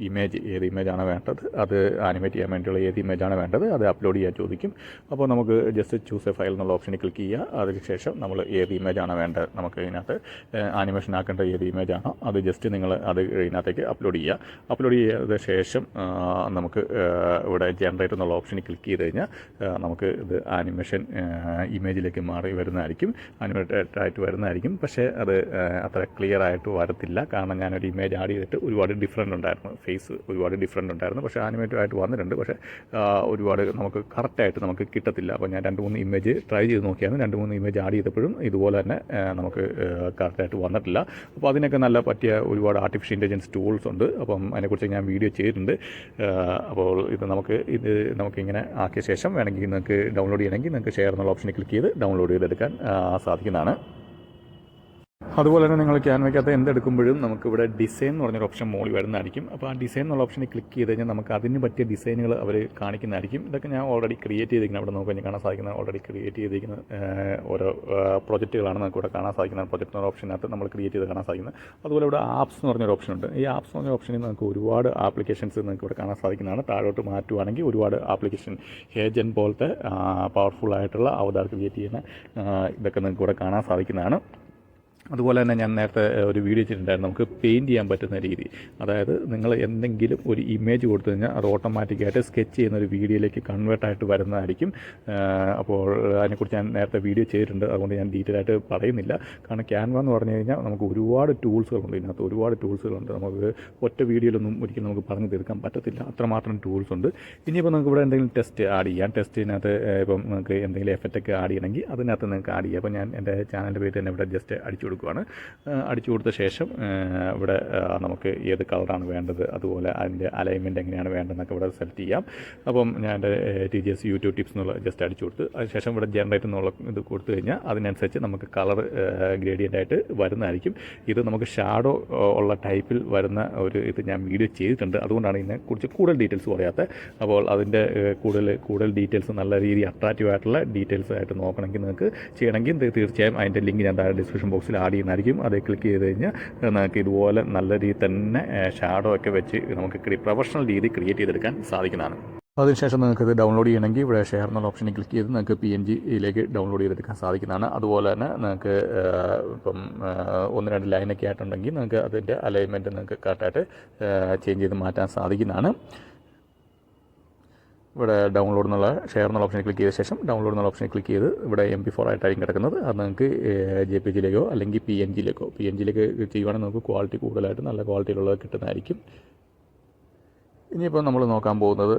ഇമേജ്, ഏത് ഇമേജാണ് വേണ്ടത്, അത് ആനിമേറ്റ് ചെയ്യാൻ വേണ്ടിയുള്ള ഏത് ഇമേജാണ് വേണ്ടത് അത് അപ്ലോഡ് ചെയ്യാൻ ചോദിക്കും. അപ്പോൾ നമുക്ക് ജസ്റ്റ് ചൂസ് എ ഫയൽ എന്നുള്ള ഓപ്ഷനിൽ ക്ലിക്ക് ചെയ്യുക. അതിനുശേഷം നമ്മൾ ഏത് ഇമേജാണ് വേണ്ടത്, നമുക്ക് ഇതിനകത്ത് ആനിമേഷൻ ആക്കേണ്ട ഏത് ഇമേജാണോ അത് ജസ്റ്റ് നിങ്ങൾ അത് ഇതിനകത്തേക്ക് അപ്ലോഡ് ചെയ്ത ശേഷം നമുക്ക് ഇവിടെ ജനറേറ്റ് എന്നുള്ള ഓപ്ഷനിൽ ക്ലിക്ക് ചെയ്ത് കഴിഞ്ഞാൽ നമുക്ക് ഇത് ആനിമേഷൻ ഇമേജിലേക്ക് മാറി വരുന്നതായിരിക്കും, ആനിമേറ്റഡ് ആയിട്ട് വരുന്നതായിരിക്കും. പക്ഷേ അത് അത്ര ക്ലിയർ ആയിട്ട് വരത്തില്ല. കാരണം ഞാനൊരു ഇമേജ് ആഡ് ചെയ്തിട്ട് ഒരുപാട് ഡിഫറൻറ്റ് ഉണ്ടായിരുന്നു, ഫേസ് ഒരുപാട് ഡിഫറൻറ്റ് ഉണ്ടായിരുന്നു. പക്ഷേ ആനിമേറ്റഡ് ആയിട്ട് വന്നിട്ടുണ്ട്. പക്ഷേ ഒരുപാട് നമുക്ക് കറക്റ്റായിട്ട് നമുക്ക് കിട്ടത്തില്ല. അപ്പോൾ ഞാൻ 2-3 ഇമേജ് ട്രൈ ചെയ്ത് നോക്കിയായിരുന്നു. 2-3 ഇമേജ് ആഡ് ചെയ്തപ്പോഴും ഇതുപോലെ തന്നെ നമുക്ക് കറക്റ്റായിട്ട് വന്നിട്ടില്ല. അപ്പോൾ അതിനൊക്കെ നല്ല പറ്റിയ ഒരുപാട് ആർട്ടിഫിഷ്യൽ ഇൻ്റലിജൻസ് ടൂൾസ് ഉണ്ട്. അപ്പം അതിനെക്കുറിച്ച് ഞാൻ വീഡിയോ ചെയ്തിട്ടുണ്ട്. അപ്പോൾ നമുക്കിങ്ങനെ ആക്കിയ ശേഷം വേണമെങ്കിൽ നിങ്ങൾക്ക് ഡൗൺലോഡ് ചെയ്യണമെങ്കിൽ നിങ്ങൾക്ക് ഷെയർ എന്നുള്ള ഓപ്ഷനിൽ ക്ലിക്ക് ചെയ്ത് ഡൗൺലോഡ് ചെയ്തെടുക്കാൻ സാധിക്കുന്നതാണ്. അതുപോലെ തന്നെ നിങ്ങൾ ക്യാൻവയ്ക്കകത്ത് എന്തെടുക്കുമ്പോഴും നമുക്കിവിടെ ഡിസൈൻ എന്ന് പറഞ്ഞൊരു ഓപ്ഷൻ മുകളിൽ വരുന്നതായിരിക്കും. അപ്പോൾ ആ ഡിസൈൻ എന്നുള്ള ഓപ്ഷനിൽ ക്ലിക്ക് ചെയ്ത് കഴിഞ്ഞാൽ നമുക്ക് അതിന് പറ്റിയ ഡിസൈനുകൾ അവർ കാണിക്കുന്നതായിരിക്കും. ഇതൊക്കെ ഞാൻ ഓൾറെഡി ക്രിയേറ്റ് ചെയ്തിരിക്കുന്നത് അവിടെ നമുക്ക് കാണാൻ സാധിക്കുന്നത് ഓൾറെഡി ക്രിയേറ്റ് ചെയ്തിരിക്കുന്ന ഓരോ പ്രൊജക്റ്റുകളാണ് നമുക്ക് ഇവിടെ കാണാൻ സാധിക്കുന്നത്. പ്രൊജക്റ്റ് എന്ന ഓപ്ഷനകത്ത് നമ്മൾ ക്രിയേറ്റ് ചെയ്ത് കാണാൻ സാധിക്കുന്നത്. അതുപോലെ ഇവിടെ ആപ്സ് എന്ന് പറഞ്ഞൊരു ഓപ്ഷൻ ഉണ്ട്. ഈ ആപ്സ് എന്ന് പറഞ്ഞ ഓപ്ഷനിൽ നമുക്ക് ഒരുപാട് ആപ്ലിക്കേഷൻസ് നിങ്ങൾക്ക് ഇവിടെ കാണാൻ സാധിക്കുന്നതാണ്. താഴോട്ട് മാറ്റുവാണെങ്കിൽ ഒരുപാട് ആപ്ലിക്കേഷൻ ഏജൻറ്റ് പോലത്തെ പവർഫുൾ ആയിട്ടുള്ള അവതാർ ക്രിയേറ്റ് ചെയ്യുന്ന ഇതൊക്കെ നിങ്ങൾക്ക് ഇവിടെ കാണാൻ സാധിക്കുന്നതാണ്. അതുപോലെ തന്നെ ഞാൻ നേരത്തെ ഒരു വീഡിയോ ചെയ്തിട്ടുണ്ടായിരുന്നു, നമുക്ക് പെയിൻറ്റ് ചെയ്യാൻ പറ്റുന്ന രീതി. അതായത് നിങ്ങൾ എന്തെങ്കിലും ഒരു ഇമേജ് കൊടുത്തു കഴിഞ്ഞാൽ അത് ഓട്ടോമാറ്റിക്കായിട്ട് സ്കെച്ച് ചെയ്യുന്ന ഒരു വീഡിയോയിലേക്ക് കൺവേർട്ടായിട്ട് വരുന്നതായിരിക്കും. അപ്പോൾ അതിനെക്കുറിച്ച് ഞാൻ നേരത്തെ വീഡിയോ ചെയ്തിട്ടുണ്ട്, അതുകൊണ്ട് ഞാൻ ഡീറ്റെയിൽ ആയിട്ട് പറയുന്നില്ല. കാരണം ക്യാൻവ എന്ന് പറഞ്ഞു കഴിഞ്ഞാൽ നമുക്ക് ഒരുപാട് ടൂൾസുകളുണ്ട്. ഇതിനകത്ത് ഒരുപാട് ടൂൾസുകളുണ്ട്. നമുക്ക് ഒറ്റ വീഡിയോയിലൊന്നും ഒരിക്കലും നമുക്ക് പറഞ്ഞു തീർക്കാൻ പറ്റത്തില്ല, അത്രമാത്രം ടൂൾസ് ഉണ്ട്. ഇനിയിപ്പോൾ നമുക്ക് ഇവിടെ എന്തെങ്കിലും ടെസ്റ്റ് ആഡ് ചെയ്യാം. ടെസ്റ്റിനകത്ത് ഇപ്പം നിങ്ങൾക്ക് എന്തെങ്കിലും എഫക്റ്റൊക്കെ ആഡ് ചെയ്യണമെങ്കിൽ അതിനകത്ത് നിങ്ങൾക്ക് ആഡ് ചെയ്യാം. അപ്പോൾ ഞാൻ എൻ്റെ ചാനലിൻ്റെ പേര് തന്നെ ഇവിടെ ജസ്റ്റ് അടിച്ചു അടിച്ചു കൊടുത്ത ശേഷം ഇവിടെ നമുക്ക് ഏത് കളറാണ് വേണ്ടത്, അതുപോലെ അതിൻ്റെ അലൈൻമെൻറ്റ് എങ്ങനെയാണ് വേണ്ടതെന്നൊക്കെ ഇവിടെ സെലക്ട് ചെയ്യാം. അപ്പം ഞാൻ എൻ്റെ TGS യൂട്യൂബ് ടിപ്സ് എന്നുള്ള ജസ്റ്റ് അടിച്ചു കൊടുത്ത് അതിനുശേഷം ഇവിടെ ജനറേറ്റ് എന്നുള്ള ഇത് കൊടുത്തു കഴിഞ്ഞാൽ അതിനനുസരിച്ച് നമുക്ക് കളർ ഗ്രേഡിയൻ്റ് ആയിട്ട് വരുന്നതായിരിക്കും. ഇത് നമുക്ക് ഷാഡോ ഉള്ള ടൈപ്പിൽ വരുന്ന ഒരു ഇത് ഞാൻ വീഡിയോ ചെയ്തിട്ടുണ്ട്, അതുകൊണ്ടാണ് ഇതിനെക്കുറിച്ച് കൂടുതൽ ഡീറ്റെയിൽസ് പറയാത്തത്. അപ്പോൾ അതിൻ്റെ കൂടുതൽ ഡീറ്റെയിൽസ് നല്ല രീതിയിൽ അട്രാക്റ്റീവ് ആയിട്ടുള്ള ഡീറ്റെയിൽസ് ആയിട്ട് നോക്കണമെങ്കിൽ നിങ്ങൾക്ക് ചെയ്യണമെങ്കിൽ തീർച്ചയായും അതിൻ്റെ ലിങ്ക് ഞാൻ താഴെ ഡിസ്ക്രിപ്ഷൻ ബോക്സിൽ ആഡ് ചെയ്യുന്നതായിരിക്കും. അത് ക്ലിക്ക് ചെയ്ത് കഴിഞ്ഞാൽ നമുക്ക് ഇതുപോലെ നല്ല രീതിയിൽ തന്നെ ഷാഡോ ഒക്കെ വെച്ച് നമുക്ക് പ്രൊഫഷണൽ രീതി ക്രിയേറ്റ് ചെയ്തെടുക്കാൻ സാധിക്കുന്നതാണ്. അതിനുശേഷം നിങ്ങൾക്കിത് ഡൗൺലോഡ് ചെയ്യണമെങ്കിൽ ഇവിടെ ഷെയർ എന്നുള്ള ഓപ്ഷനിൽ ക്ലിക്ക് ചെയ്ത് നിങ്ങൾക്ക് PNG-യിലേക്ക് ഡൗൺലോഡ് ചെയ്തെടുക്കാൻ സാധിക്കുന്നതാണ്. അതുപോലെ തന്നെ നിങ്ങൾക്ക് ഇപ്പം 1-2 ലൈനൊക്കെ ആയിട്ടുണ്ടെങ്കിൽ നിങ്ങൾക്ക് അതിൻ്റെ അലൈൻമെൻറ്റ് നിങ്ങൾക്ക് കറക്റ്റായിട്ട് ചേഞ്ച് ചെയ്ത് മാറ്റാൻ സാധിക്കുന്നതാണ്. ഇവിടെ ഡൗൺലോഡ് എന്നുള്ള ഷെയർ എന്നുള്ള ഓപ്ഷനിൽ ക്ലിക്ക് ചെയ്ത ശേഷം ഡൗൺലോഡ് എന്നുള്ള ഓപ്ഷനിൽ ക്ലിക്ക് ചെയ്ത് ഇവിടെ MP4 ആയിട്ടായിരിക്കും കിടക്കുന്നത്. അത് നിങ്ങൾക്ക് JPG-യിലേക്കോ അല്ലെങ്കിൽ PNG-യിലേക്കോ ചെയ്യുവാണെങ്കിൽ നമുക്ക് ക്വാളിറ്റി കൂടുതലായിട്ട് നല്ല ക്വാളിറ്റിയിലുള്ളത് കിട്ടുന്നതായിരിക്കും. ഇനിയിപ്പോൾ നമ്മൾ നോക്കാൻ പോകുന്നത്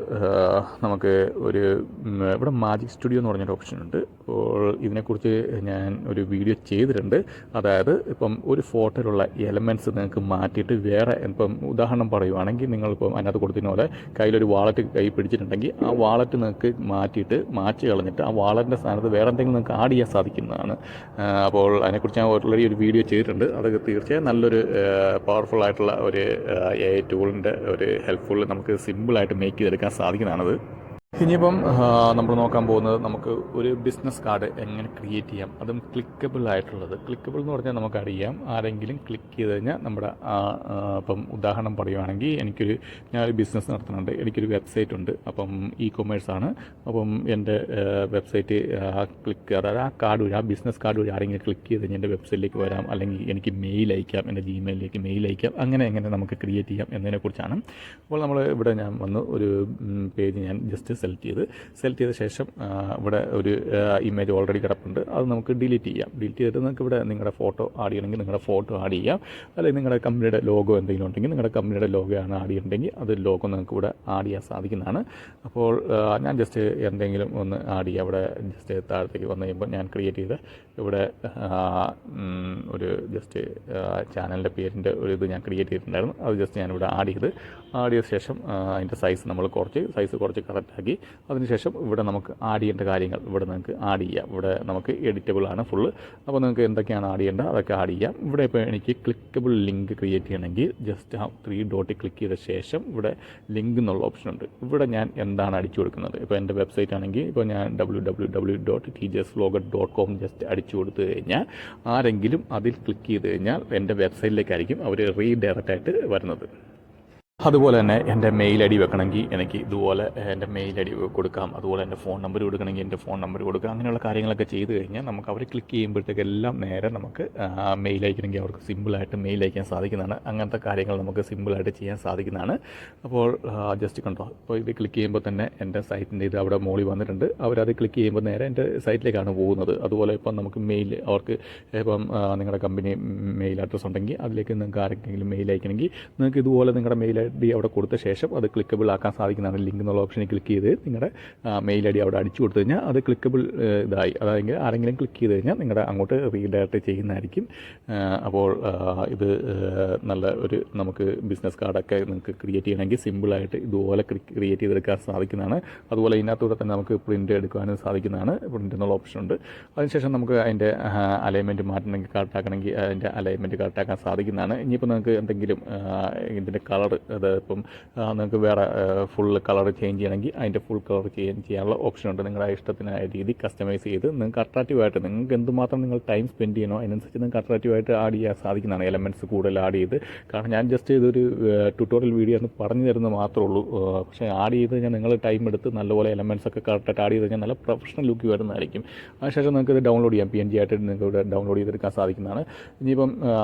നമുക്ക് ഇവിടെ മാജിക് സ്റ്റുഡിയോ എന്ന് പറഞ്ഞൊരു ഓപ്ഷൻ ഉണ്ട്. അപ്പോൾ ഇതിനെക്കുറിച്ച് ഞാൻ ഒരു വീഡിയോ ചെയ്തിട്ടുണ്ട്. അതായത് ഇപ്പം ഒരു ഫോട്ടോയിലുള്ള എലമെൻറ്റ്സ് നിങ്ങൾക്ക് മാറ്റിയിട്ട് വേറെ ഇപ്പം ഉദാഹരണം പറയുവാണെങ്കിൽ നിങ്ങളിപ്പം അതിനകത്ത് കൊടുത്തിരുന്ന പോലെ കയ്യിലൊരു വാളറ്റ് പിടിച്ചിട്ടുണ്ടെങ്കിൽ ആ വാളറ്റ് നിങ്ങൾക്ക് മാറ്റി കളഞ്ഞിട്ട് ആ വാളറ്റിൻ്റെ സ്ഥാനത്ത് വേറെ എന്തെങ്കിലും നിങ്ങൾക്ക് ആഡ് ചെയ്യാൻ സാധിക്കുന്നതാണ്. അപ്പോൾ അതിനെക്കുറിച്ച് ഞാൻ ഓൾറെഡി ഒരു വീഡിയോ ചെയ്തിട്ടുണ്ട്. അത് തീർച്ചയായും നല്ലൊരു പവർഫുൾ ആയിട്ടുള്ള ഒരു AI ടൂളിൻ്റെ ഒരു ഹെൽപ്ഫുൾ നമുക്ക് സിമ്പിളായിട്ട് മേക്ക് ചെയ്തെടുക്കാൻ സാധിക്കുന്നതാണത്. ഇനിയിപ്പം നമ്മൾ നോക്കാൻ പോകുന്നത് നമുക്ക് ഒരു ബിസിനസ് കാർഡ് എങ്ങനെ ക്രിയേറ്റ് ചെയ്യാം, അതും ക്ലിക്കബിൾ ആയിട്ടുള്ളത്. ക്ലിക്കബിൾ എന്ന് പറഞ്ഞാൽ നമുക്കറിയാം, ആരെങ്കിലും ക്ലിക്ക് ചെയ്ത് കഴിഞ്ഞാൽ നമ്മുടെ ഇപ്പം ഉദാഹരണം പറയുവാണെങ്കിൽ ഞാനൊരു ബിസിനസ് നടത്തുന്നുണ്ട്, എനിക്കൊരു വെബ്സൈറ്റ് ഉണ്ട്, അപ്പം കൊമേഴ്സാണ്. അപ്പം എൻ്റെ വെബ്സൈറ്റ് അതായത് ആ കാർഡ് വഴി, ആ ബിസിനസ് കാർഡ് വഴി ആരെങ്കിലും ക്ലിക്ക് ചെയ്ത് കഴിഞ്ഞാൽ എൻ്റെ വെബ്സൈറ്റിലേക്ക് വരാം, അല്ലെങ്കിൽ എനിക്ക് മെയിൽ അയക്കാം, എൻ്റെ ജിമെയിലിലേക്ക് മെയിൽ അയക്കാം. എങ്ങനെ നമുക്ക് ക്രിയേറ്റ് ചെയ്യാം എന്നതിനെക്കുറിച്ചാണ്. അപ്പോൾ ഞാൻ വന്ന് ഒരു പേജ് ഞാൻ ജസ്റ്റ് സെലക്ട് ചെയ്ത ശേഷം ഇവിടെ ഒരു ഇമേജ് ഓൾറെഡി കിടപ്പുണ്ട്, അത് നമുക്ക് ഡിലീറ്റ് ചെയ്തിട്ട് നിങ്ങൾക്ക് ഇവിടെ നിങ്ങളുടെ ഫോട്ടോ ആഡ് ചെയ്യണമെങ്കിൽ നിങ്ങളുടെ ഫോട്ടോ ആഡ് ചെയ്യാം, അല്ലെങ്കിൽ നിങ്ങളുടെ കമ്പനിയുടെ ലോഗോ എന്തെങ്കിലും ഉണ്ടെങ്കിൽ നിങ്ങളുടെ കമ്പനിയുടെ ലോഗോ ആണ് ആഡ് ചെയ്യണമെങ്കിൽ അത് ലോഗോ നിങ്ങൾക്ക് ഇവിടെ ആഡ് ചെയ്യാൻ സാധിക്കുന്നതാണ്. അപ്പോൾ ഞാൻ ജസ്റ്റ് എന്തെങ്കിലും ഒന്ന് ആഡ് ചെയ്യാം. ഇവിടെ ജസ്റ്റ് താഴത്തേക്ക് വന്നു കഴിയുമ്പോൾ ഞാൻ ക്രിയേറ്റ് ചെയ്ത് ഇവിടെ ഒരു ജസ്റ്റ് ചാനലിൻ്റെ പേരിൻ്റെ ഒരു ഇത് ഞാൻ ക്രിയേറ്റ് ചെയ്തിട്ടുണ്ടായിരുന്നു, അത് ജസ്റ്റ് ഞാനിവിടെ ആഡ് ചെയ്ത ശേഷം അതിൻ്റെ സൈസ് കുറച്ച് കറക്റ്റാക്കി അതിനുശേഷം ഇവിടെ നമുക്ക് ആഡ് ചെയ്യേണ്ട കാര്യങ്ങൾ ഇവിടെ നിങ്ങൾക്ക് ആഡ് ചെയ്യാം. ഇവിടെ നമുക്ക് എഡിറ്റബിൾ ആണ് ഫുള്ള്. അപ്പോൾ നിങ്ങൾക്ക് എന്തൊക്കെയാണ് ആഡ് ചെയ്യേണ്ടത് അതൊക്കെ ആഡ് ചെയ്യാം. ഇവിടെ ഇപ്പോൾ എനിക്ക് ക്ലിക്കബിൾ ലിങ്ക് ക്രിയേറ്റ് ചെയ്യണമെങ്കിൽ ജസ്റ്റ് ആ 3 ഡോട്ട് ക്ലിക്ക് ചെയ്ത ശേഷം ഇവിടെ ലിങ്ക് എന്നുള്ള ഓപ്ഷൻ ഉണ്ട്. ഇവിടെ ഞാൻ എന്താണ് അടിച്ചു കൊടുക്കുന്നത്, ഇപ്പോൾ എൻ്റെ വെബ്സൈറ്റ് ആണെങ്കിൽ ഇപ്പോൾ ഞാൻ www.tjsvlogger.com ജസ്റ്റ് അടിച്ചു കൊടുത്തു കഴിഞ്ഞാൽ ആരെങ്കിലും അതിൽ ക്ലിക്ക് ചെയ്ത് കഴിഞ്ഞാൽ എൻ്റെ വെബ്സൈറ്റിലേക്കായിരിക്കും അവർ റീഡയറക്റ്റ് ആയിട്ട് വരുന്നത്. അതുപോലെ തന്നെ എൻ്റെ മെയിൽ ഐ ഡി വെക്കണമെങ്കിൽ എനിക്ക് ഇതുപോലെ എൻ്റെ മെയിൽ ഐ ഡി കൊടുക്കാം, അതുപോലെ എൻ്റെ ഫോൺ നമ്പർ കൊടുക്കണമെങ്കിൽ എൻ്റെ ഫോൺ നമ്പർ കൊടുക്കാം. അങ്ങനെയുള്ള കാര്യങ്ങളൊക്കെ ചെയ്ത് കഴിഞ്ഞാൽ നമുക്ക് അവർ ക്ലിക്ക് ചെയ്യുമ്പോഴത്തേക്കെല്ലാം നേരെ നമുക്ക് മെയിൽ അയക്കണമെങ്കിൽ അവർക്ക് സിമ്പിളായിട്ട് മെയിൽ അയക്കാൻ സാധിക്കുന്നതാണ്. അങ്ങനത്തെ കാര്യങ്ങൾ നമുക്ക് സിമ്പിളായിട്ട് ചെയ്യാൻ സാധിക്കുന്നതാണ്. അപ്പോൾ ജസ്റ്റ് കണ്ടോ, ഇപ്പോൾ ഇത് ക്ലിക്ക് ചെയ്യുമ്പോൾ തന്നെ എൻ്റെ സൈറ്റിൻ്റെ ഇത് അവിടെ മോളിൽ വന്നിട്ടുണ്ട്. അവരത് ക്ലിക്ക് ചെയ്യുമ്പോൾ നേരെ എൻ്റെ സൈറ്റിലേക്കാണ് പോകുന്നത്. അതുപോലെ ഇപ്പം നമുക്ക് മെയിൽ അവർക്ക് ഇപ്പം നിങ്ങളുടെ കമ്പനി മെയിൽ അഡ്രസ്സ് ഉണ്ടെങ്കിൽ അതിലേക്ക് നിങ്ങൾക്ക് ആരെങ്കിലും മെയിൽ അയക്കണമെങ്കിൽ നിങ്ങൾക്ക് ഇതുപോലെ നിങ്ങളുടെ മെയിൽ ഐ ഡി അവിടെ കൊടുത്ത ശേഷം അത് ക്ലിക്കബിൾ ആക്കാൻ സാധിക്കുന്നതാണ്. ലിങ്ക് എന്നുള്ള ഓപ്ഷനിൽ ക്ലിക്ക് ചെയ്ത് നിങ്ങളുടെ മെയിൽ ഐ ഡി അവിടെ അടിച്ചു കൊടുത്തു കഴിഞ്ഞാൽ അത് ക്ലിക്കബിൾ ഇതായി. അതായത് ആരെങ്കിലും ക്ലിക്ക് ചെയ്ത് കഴിഞ്ഞാൽ നിങ്ങളുടെ അങ്ങോട്ട് റീഡയറക്റ്റ് ചെയ്യുന്നതായിരിക്കും. അപ്പോൾ ഇത് നല്ല ഒരു നമുക്ക് ബിസിനസ് കാർഡൊക്കെ നിങ്ങൾക്ക് ക്രിയേറ്റ് ചെയ്യണമെങ്കിൽ സിമ്പിളായിട്ട് ഇതുപോലെ ക്രിയേറ്റ് ചെയ്തെടുക്കാൻ സാധിക്കുന്നതാണ്. അതുപോലെ ഇതിനകത്തൂടെ തന്നെ നമുക്ക് പ്രിൻ്റ് എടുക്കാനും സാധിക്കുന്നതാണ്. പ്രിൻ്റ് എന്നുള്ള ഓപ്ഷൻ ഉണ്ട്. അതിനുശേഷം നമുക്ക് അതിൻ്റെ അലൈൻമെൻറ്റ് മാറ്റണമെങ്കിൽ കറക്റ്റാക്കണമെങ്കിൽ അതിൻ്റെ അലൈൻമെൻറ്റ് കറക്റ്റാക്കാൻ സാധിക്കുന്നതാണ്. ഇനിയിപ്പോൾ നിങ്ങൾക്ക് എന്തെങ്കിലും ഇതിൻ്റെ കളർ ഇപ്പം നിങ്ങൾക്ക് വേറെ ഫുൾ കളർ ചേഞ്ച് ചെയ്യണമെങ്കിൽ അതിൻ്റെ ഫുൾ കളർ ചെയ്യാനുള്ള ഓപ്ഷൻ ഉണ്ട്. നിങ്ങളുടെ ഇഷ്ടത്തിനായ രീതി കസ്റ്റമൈസ് ചെയ്ത് നിങ്ങൾക്ക് അട്രാക്റ്റീവായിട്ട് നിങ്ങൾക്ക് എന്തുമാത്രം നിങ്ങൾ ടൈം സ്പെൻഡ് ചെയ്യണോ അതിനനുസരിച്ച് നിങ്ങൾക്ക് അട്രാക്റ്റീവായിട്ട് ആഡ് ചെയ്യാൻ സാധിക്കുന്നതാണ്. എലമെൻറ്റ്സ് കൂടുതൽ ആഡ് ചെയ്ത്, കാരണം ഞാൻ ജസ്റ്റ് ഇതൊരു ട്യൂട്ടോറിയൽ വീഡിയോ എന്ന് പറഞ്ഞു തരുന്നത് മാത്രമേ ഉള്ളൂ. പക്ഷേ ആഡ് ചെയ്ത് കഴിഞ്ഞാൽ നിങ്ങൾ ടൈം എടുത്ത് നല്ലപോലെ എലമെൻറ്റ്സ് ഒക്കെ കറക്റ്റായിട്ട് ആഡ് ചെയ്ത് കഴിഞ്ഞാൽ നല്ല പ്രൊഫഷണൽ ലുക്ക് വരുന്നതായിരിക്കും. അതിനുശേഷം നിങ്ങൾക്ക് ഇത് ഡൗൺലോഡ് ചെയ്യാം, PNG ആയിട്ട് നിങ്ങൾക്ക് ഇവിടെ ഡൗൺലോഡ് ചെയ്തെടുക്കാൻ സാധിക്കുന്നതാണ്. ഇനിയിപ്പം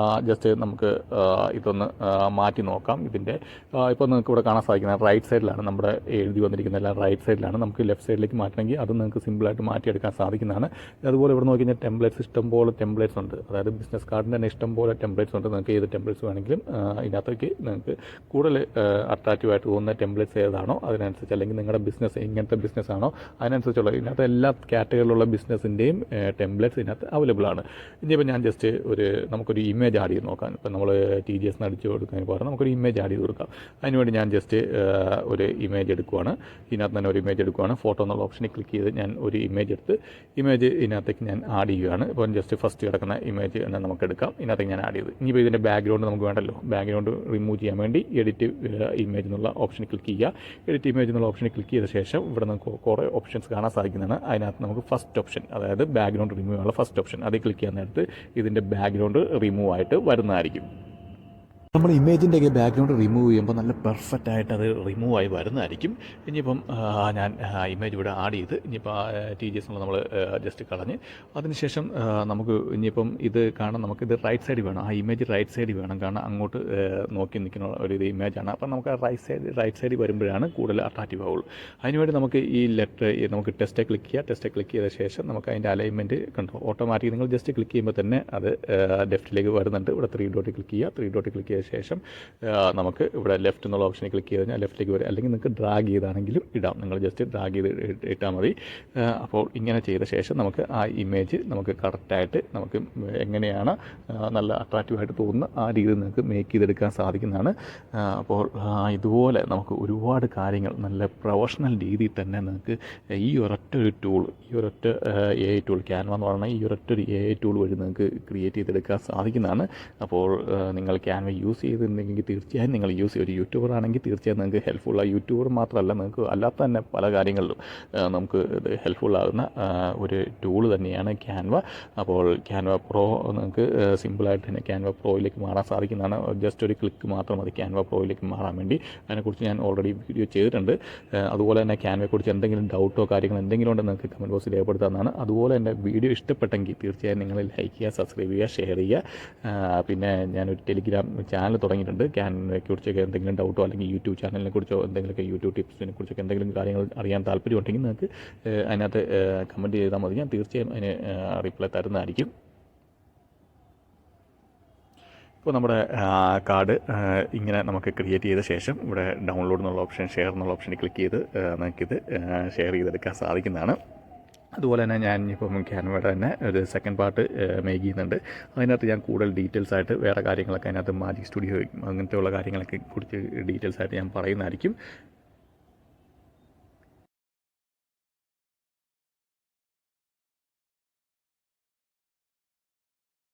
ജസ്റ്റ് നമുക്ക് ഇതൊന്ന് മാറ്റി നോക്കാം. ഇതിൻ്റെ ഇപ്പോൾ നിങ്ങൾക്ക് ഇവിടെ കാണാൻ സാധിക്കുന്നത് റൈറ്റ് സൈഡിലാണ് നമ്മുടെ എഴുതി വന്നിരിക്കുന്നത്, എല്ലാം റൈറ്റ് സൈഡിലാണ്. നമുക്ക് ലെഫ്റ്റ് സൈഡിലേക്ക് മാറ്റണമെങ്കിൽ അത് നിങ്ങൾക്ക് സിമ്പിളായിട്ട് മാറ്റിയെടുക്കാൻ സാധിക്കുന്നതാണ്. അതുപോലെ ഇവിടെ നോക്കി കഴിഞ്ഞാൽ ടെംപ്ലേറ്റ്സ് ഇഷ്ടംപോലെ ടെംപ്ലേറ്റ്സ് ഉണ്ട്. അതായത് ബിസിനസ് കാർഡിന് തന്നെ ഇഷ്ടംപോലെ ടെംപ്ലേറ്റ്സ് ഉണ്ട്. നിങ്ങൾക്ക് ഏത് ടെംപ്ലേറ്റ്സ് വേണമെങ്കിലും ഇതിനകത്തേക്ക് നിങ്ങൾക്ക് കൂടുതൽ അട്രാക്റ്റീവായിട്ട് തോന്നുന്ന ടെംപ്ലേറ്റ്സ് ഏതാണോ അതിനനുസരിച്ച്, അല്ലെങ്കിൽ നിങ്ങളുടെ ബിസിനസ് എങ്ങനത്തെ ബിസിനസ് ആണോ അതിനനുസരിച്ചുള്ള ഇതിനകത്ത് എല്ലാ കാറ്റഗറിയിലുള്ള ബിസിനസ്സിൻ്റെയും ടെംപ്ലേറ്റ്സ് ഇതിനകത്ത് അവൈലബിൾ ആണ്. ഇനിയിപ്പോൾ ഞാൻ ജസ്റ്റ് നമുക്കൊരു ഇമേജ് ആഡ് ചെയ്ത് നോക്കാം. ഇപ്പോൾ നമ്മൾ TGS അടിച്ചു കൊടുക്കാൻ പറഞ്ഞാൽ നമുക്കൊരു ഇമേജ് ആഡ് ചെയ്ത് കൊടുക്കാം. അതിനുവേണ്ടി ഞാൻ ജസ്റ്റ് ഒരു ഇമേജ് എടുക്കുവാണ്. ഇതിനകത്ത് തന്നെ ഒരു ഇമേജ് എടുക്കുവാണ്. ഫോട്ടോ എന്നുള്ള ഓപ്ഷനിൽ ക്ലിക്ക് ചെയ്ത് ഞാൻ ഒരു ഇമേജ് ഇതിനകത്തേക്ക് ഞാൻ ആഡ് ചെയ്യുകയാണ്. ഇപ്പോൾ ജസ്റ്റ് ഫസ്റ്റ് കിടക്കുന്ന ഇമേജ് തന്നെ നമുക്ക് എടുക്കാം. ഇതിനകത്തേക്ക് ഞാൻ ആഡ് ചെയ്തു. ഇനിയിപ്പോൾ ഇതിൻ്റെ ബാക്ക്ഗ്രൗണ്ട് നമുക്ക് വേണ്ടല്ലോ, ബാക്ക്ഗ്രൗണ്ട് റിമൂവ് ചെയ്യാൻ വേണ്ടി എഡിറ്റ് ഇമേജ് എന്നുള്ള ഓപ്ഷനിൽ ക്ലിക്ക് ചെയ്യുക. എഡിറ്റ് ഇമേജ് എന്നുള്ള ഓപ്ഷനിൽ ക്ലിക്ക് ചെയ്ത ശേഷം ഇവിടെ നമുക്ക് കുറേ ഓപ്ഷൻസ് കാണാൻ സാധിക്കുന്നതാണ്. അതിനകത്ത് നമുക്ക് ഫസ്റ്റ് ഓപ്ഷൻ, അതായത് ബാക്ക്ഗ്രൗണ്ട് റിമൂവ് ചെയ്യാനുള്ള ഫസ്റ്റ് ഓപ്ഷൻ, അതിൽ ക്ലിക്ക് ചെയ്യാൻ നേരത്ത് ഇതിൻ്റെ ബാക്ക്ഗ്രൗണ്ട് റിമൂവ് ആയിട്ട് വരുന്നതായിരിക്കും. നമ്മൾ ഇമേജിൻ്റെയൊക്കെ ബാക്ക്ഗ്രൗണ്ട് റിമൂവ് ചെയ്യുമ്പോൾ നല്ല പെർഫെക്റ്റ് ആയിട്ട് അത് റിമൂവ് ആയി വരുന്നതായിരിക്കും. ഇനിയിപ്പം ഞാൻ ഇമേജ് ഇവിടെ ആഡ് ചെയ്ത് ഇനിയിപ്പോൾ TGS എന്നുള്ള നമ്മൾ ജസ്റ്റ് കളഞ്ഞ് അതിനുശേഷം നമുക്ക് ഇനിയിപ്പം ഇത് കാണാൻ നമുക്കിത് റൈറ്റ് സൈഡിൽ വേണം. ആ ഇമേജ് റൈറ്റ് സൈഡിൽ വേണം, കാരണം അങ്ങോട്ട് നോക്കി നിൽക്കുന്ന ഒരു ഇമേജാണ്. അപ്പം നമുക്ക് റൈറ്റ് സൈഡിൽ വരുമ്പോഴാണ് കൂടുതൽ അട്രാക്റ്റീവ് ആവുള്ളൂ. അതിനുവേണ്ടി നമുക്ക് ഈ നമുക്ക് ടെസ്റ്റ് ക്ലിക്ക് ചെയ്ത ശേഷം നമുക്ക് അതിൻ്റെ അലൈൻമെൻറ്റ് കണ്ടോ ഓട്ടോമാറ്റിക് നിങ്ങൾ ജസ്റ്റ് ക്ലിക്ക് ചെയ്യുമ്പോൾ തന്നെ അത് ലെഫ്റ്റിലേക്ക് വരുന്നുണ്ട്. ഇവിടെ 3 ഡോട്ട് ക്ലിക്ക് ചെയ്യുക. ശേഷം നമുക്ക് ഇവിടെ ലെഫ്റ്റ് എന്നുള്ള ഓപ്ഷനിൽ ക്ലിക്ക് ചെയ്ത് കഴിഞ്ഞാൽ ലെഫ്റ്റിലേക്ക് വരും, അല്ലെങ്കിൽ നിങ്ങൾക്ക് ഡ്രാഗ് ചെയ്താണെങ്കിലും ഇടാം. നിങ്ങൾ ജസ്റ്റ് ഡ്രാഗ് ചെയ്ത് ഇട്ടാൽ മതി. അപ്പോൾ ഇങ്ങനെ ചെയ്ത ശേഷം നമുക്ക് ആ ഇമേജ് നമുക്ക് കറക്റ്റായിട്ട് നമുക്ക് എങ്ങനെയാണ് നല്ല അട്രാക്റ്റീവായിട്ട് തോന്നുന്ന ആ രീതിയിൽ നിങ്ങൾക്ക് മേക്ക് ചെയ്തെടുക്കാൻ സാധിക്കുന്നതാണ്. അപ്പോൾ ഇതുപോലെ നമുക്ക് ഒരുപാട് കാര്യങ്ങൾ നല്ല പ്രൊഫഷണൽ രീതിയിൽ തന്നെ നിങ്ങൾക്ക് ഈ ഒരൊറ്റ AI ടൂൾ ക്യാൻവ എന്ന് പറയുന്ന ഈ ഒരൊറ്റ AI ടൂൾ വഴി നിങ്ങൾക്ക് ക്രിയേറ്റ് ചെയ്തെടുക്കാൻ സാധിക്കുന്നതാണ്. അപ്പോൾ നിങ്ങൾ ക്യാൻവ യൂസ് യൂസ് ചെയ്തിട്ടുണ്ടെങ്കിൽ തീർച്ചയായും നിങ്ങൾ യൂസ് ചെയ്യും. ഒരു യൂട്യൂബർ ആണെങ്കിൽ തീർച്ചയായും നിങ്ങൾക്ക് ഹെൽപ്ഫുള്ളാണ്. യൂട്യൂബർ മാത്രമല്ല, നിങ്ങൾക്ക് അല്ലാത്ത തന്നെ പല കാര്യങ്ങളിലും നമുക്ക് ഇത് ഹെൽപ്ഫുള്ളാകുന്ന ഒരു ടൂള് തന്നെയാണ് ക്യാൻവ. അപ്പോൾ ക്യാൻവ പ്രോ നിങ്ങൾക്ക് സിമ്പിളായിട്ട് തന്നെ ക്യാൻവ പ്രോയിലേക്ക് മാറാൻ സാധിക്കുന്നതാണ്. ജസ്റ്റ് ഒരു ക്ലിക്ക് മാത്രം മതി ക്യാൻവ പ്രോയിലേക്ക് മാറാൻ വേണ്ടി. അതിനെക്കുറിച്ച് ഞാൻ ഓൾറെഡി വീഡിയോ ചെയ്തിട്ടുണ്ട്. അതുപോലെ തന്നെ ക്യാൻവയെക്കുറിച്ച് എന്തെങ്കിലും ഡൗട്ടോ കാര്യങ്ങൾ എന്തെങ്കിലും ഉണ്ടെങ്കിൽ നിങ്ങൾക്ക് കമൻറ്റ് ബോക്സിൽ രേഖപ്പെടുത്താവുന്നതാണ്. അതുപോലെ തന്നെ വീഡിയോ ഇഷ്ടപ്പെട്ടെങ്കിൽ തീർച്ചയായും നിങ്ങൾ ലൈക്ക് ചെയ്യുക, സബ്സ്ക്രൈബ് ചെയ്യുക, ഷെയർ ചെയ്യുക. പിന്നെ ഞാനൊരു ടെലിഗ്രാം ചാനൽ തുടങ്ങിയിട്ടുണ്ട്. ക്യാൻവയെക്കുറിച്ചൊക്കെ എന്തെങ്കിലും ഡൗട്ടോ അല്ലെങ്കിൽ യൂട്യൂബ് ചാനലിനെ കുറിച്ചോ എന്തെങ്കിലുമൊക്കെ യൂട്യൂബ് ടിപ്സിനെ കുറിച്ചൊക്കെ എന്തെങ്കിലും കാര്യങ്ങൾ അറിയാൻ താല്പര്യമുണ്ടെങ്കിൽ നിങ്ങൾക്ക് അതിനകത്ത് കമൻറ്റ് ചെയ്താൽ മതി. ഞാൻ തീർച്ചയായും അതിന് റിപ്ലൈ തരുന്നതായിരിക്കും. ഇപ്പോൾ നമ്മുടെ കാർഡ് ഇങ്ങനെ നമുക്ക് ക്രിയേറ്റ് ചെയ്ത ശേഷം ഇവിടെ ഡൗൺലോഡ് എന്നുള്ള ഓപ്ഷൻ, ഷെയർ എന്നുള്ള ഓപ്ഷനിൽ ക്ലിക്ക് ചെയ്ത് നമുക്കിത് ഷെയർ ചെയ്തെടുക്കാൻ സാധിക്കുന്നതാണ്. അതുപോലെ തന്നെ ഞാൻ ഇപ്പം ക്യാൻവയുടെ തന്നെ ഒരു സെക്കൻഡ് പാർട്ട് മേക്ക് ചെയ്യുന്നുണ്ട്. അതിനകത്ത് ഞാൻ കൂടുതൽ ഡീറ്റെയിൽസ് ആയിട്ട് വേറെ കാര്യങ്ങളൊക്കെ അതിനകത്ത് മാജിക് സ്റ്റുഡിയോ അങ്ങനത്തെയുള്ള കാര്യങ്ങളൊക്കെ കുറിച്ച് ഡീറ്റെയിൽസ് ആയിട്ട് ഞാൻ പറയുന്നതായിരിക്കും.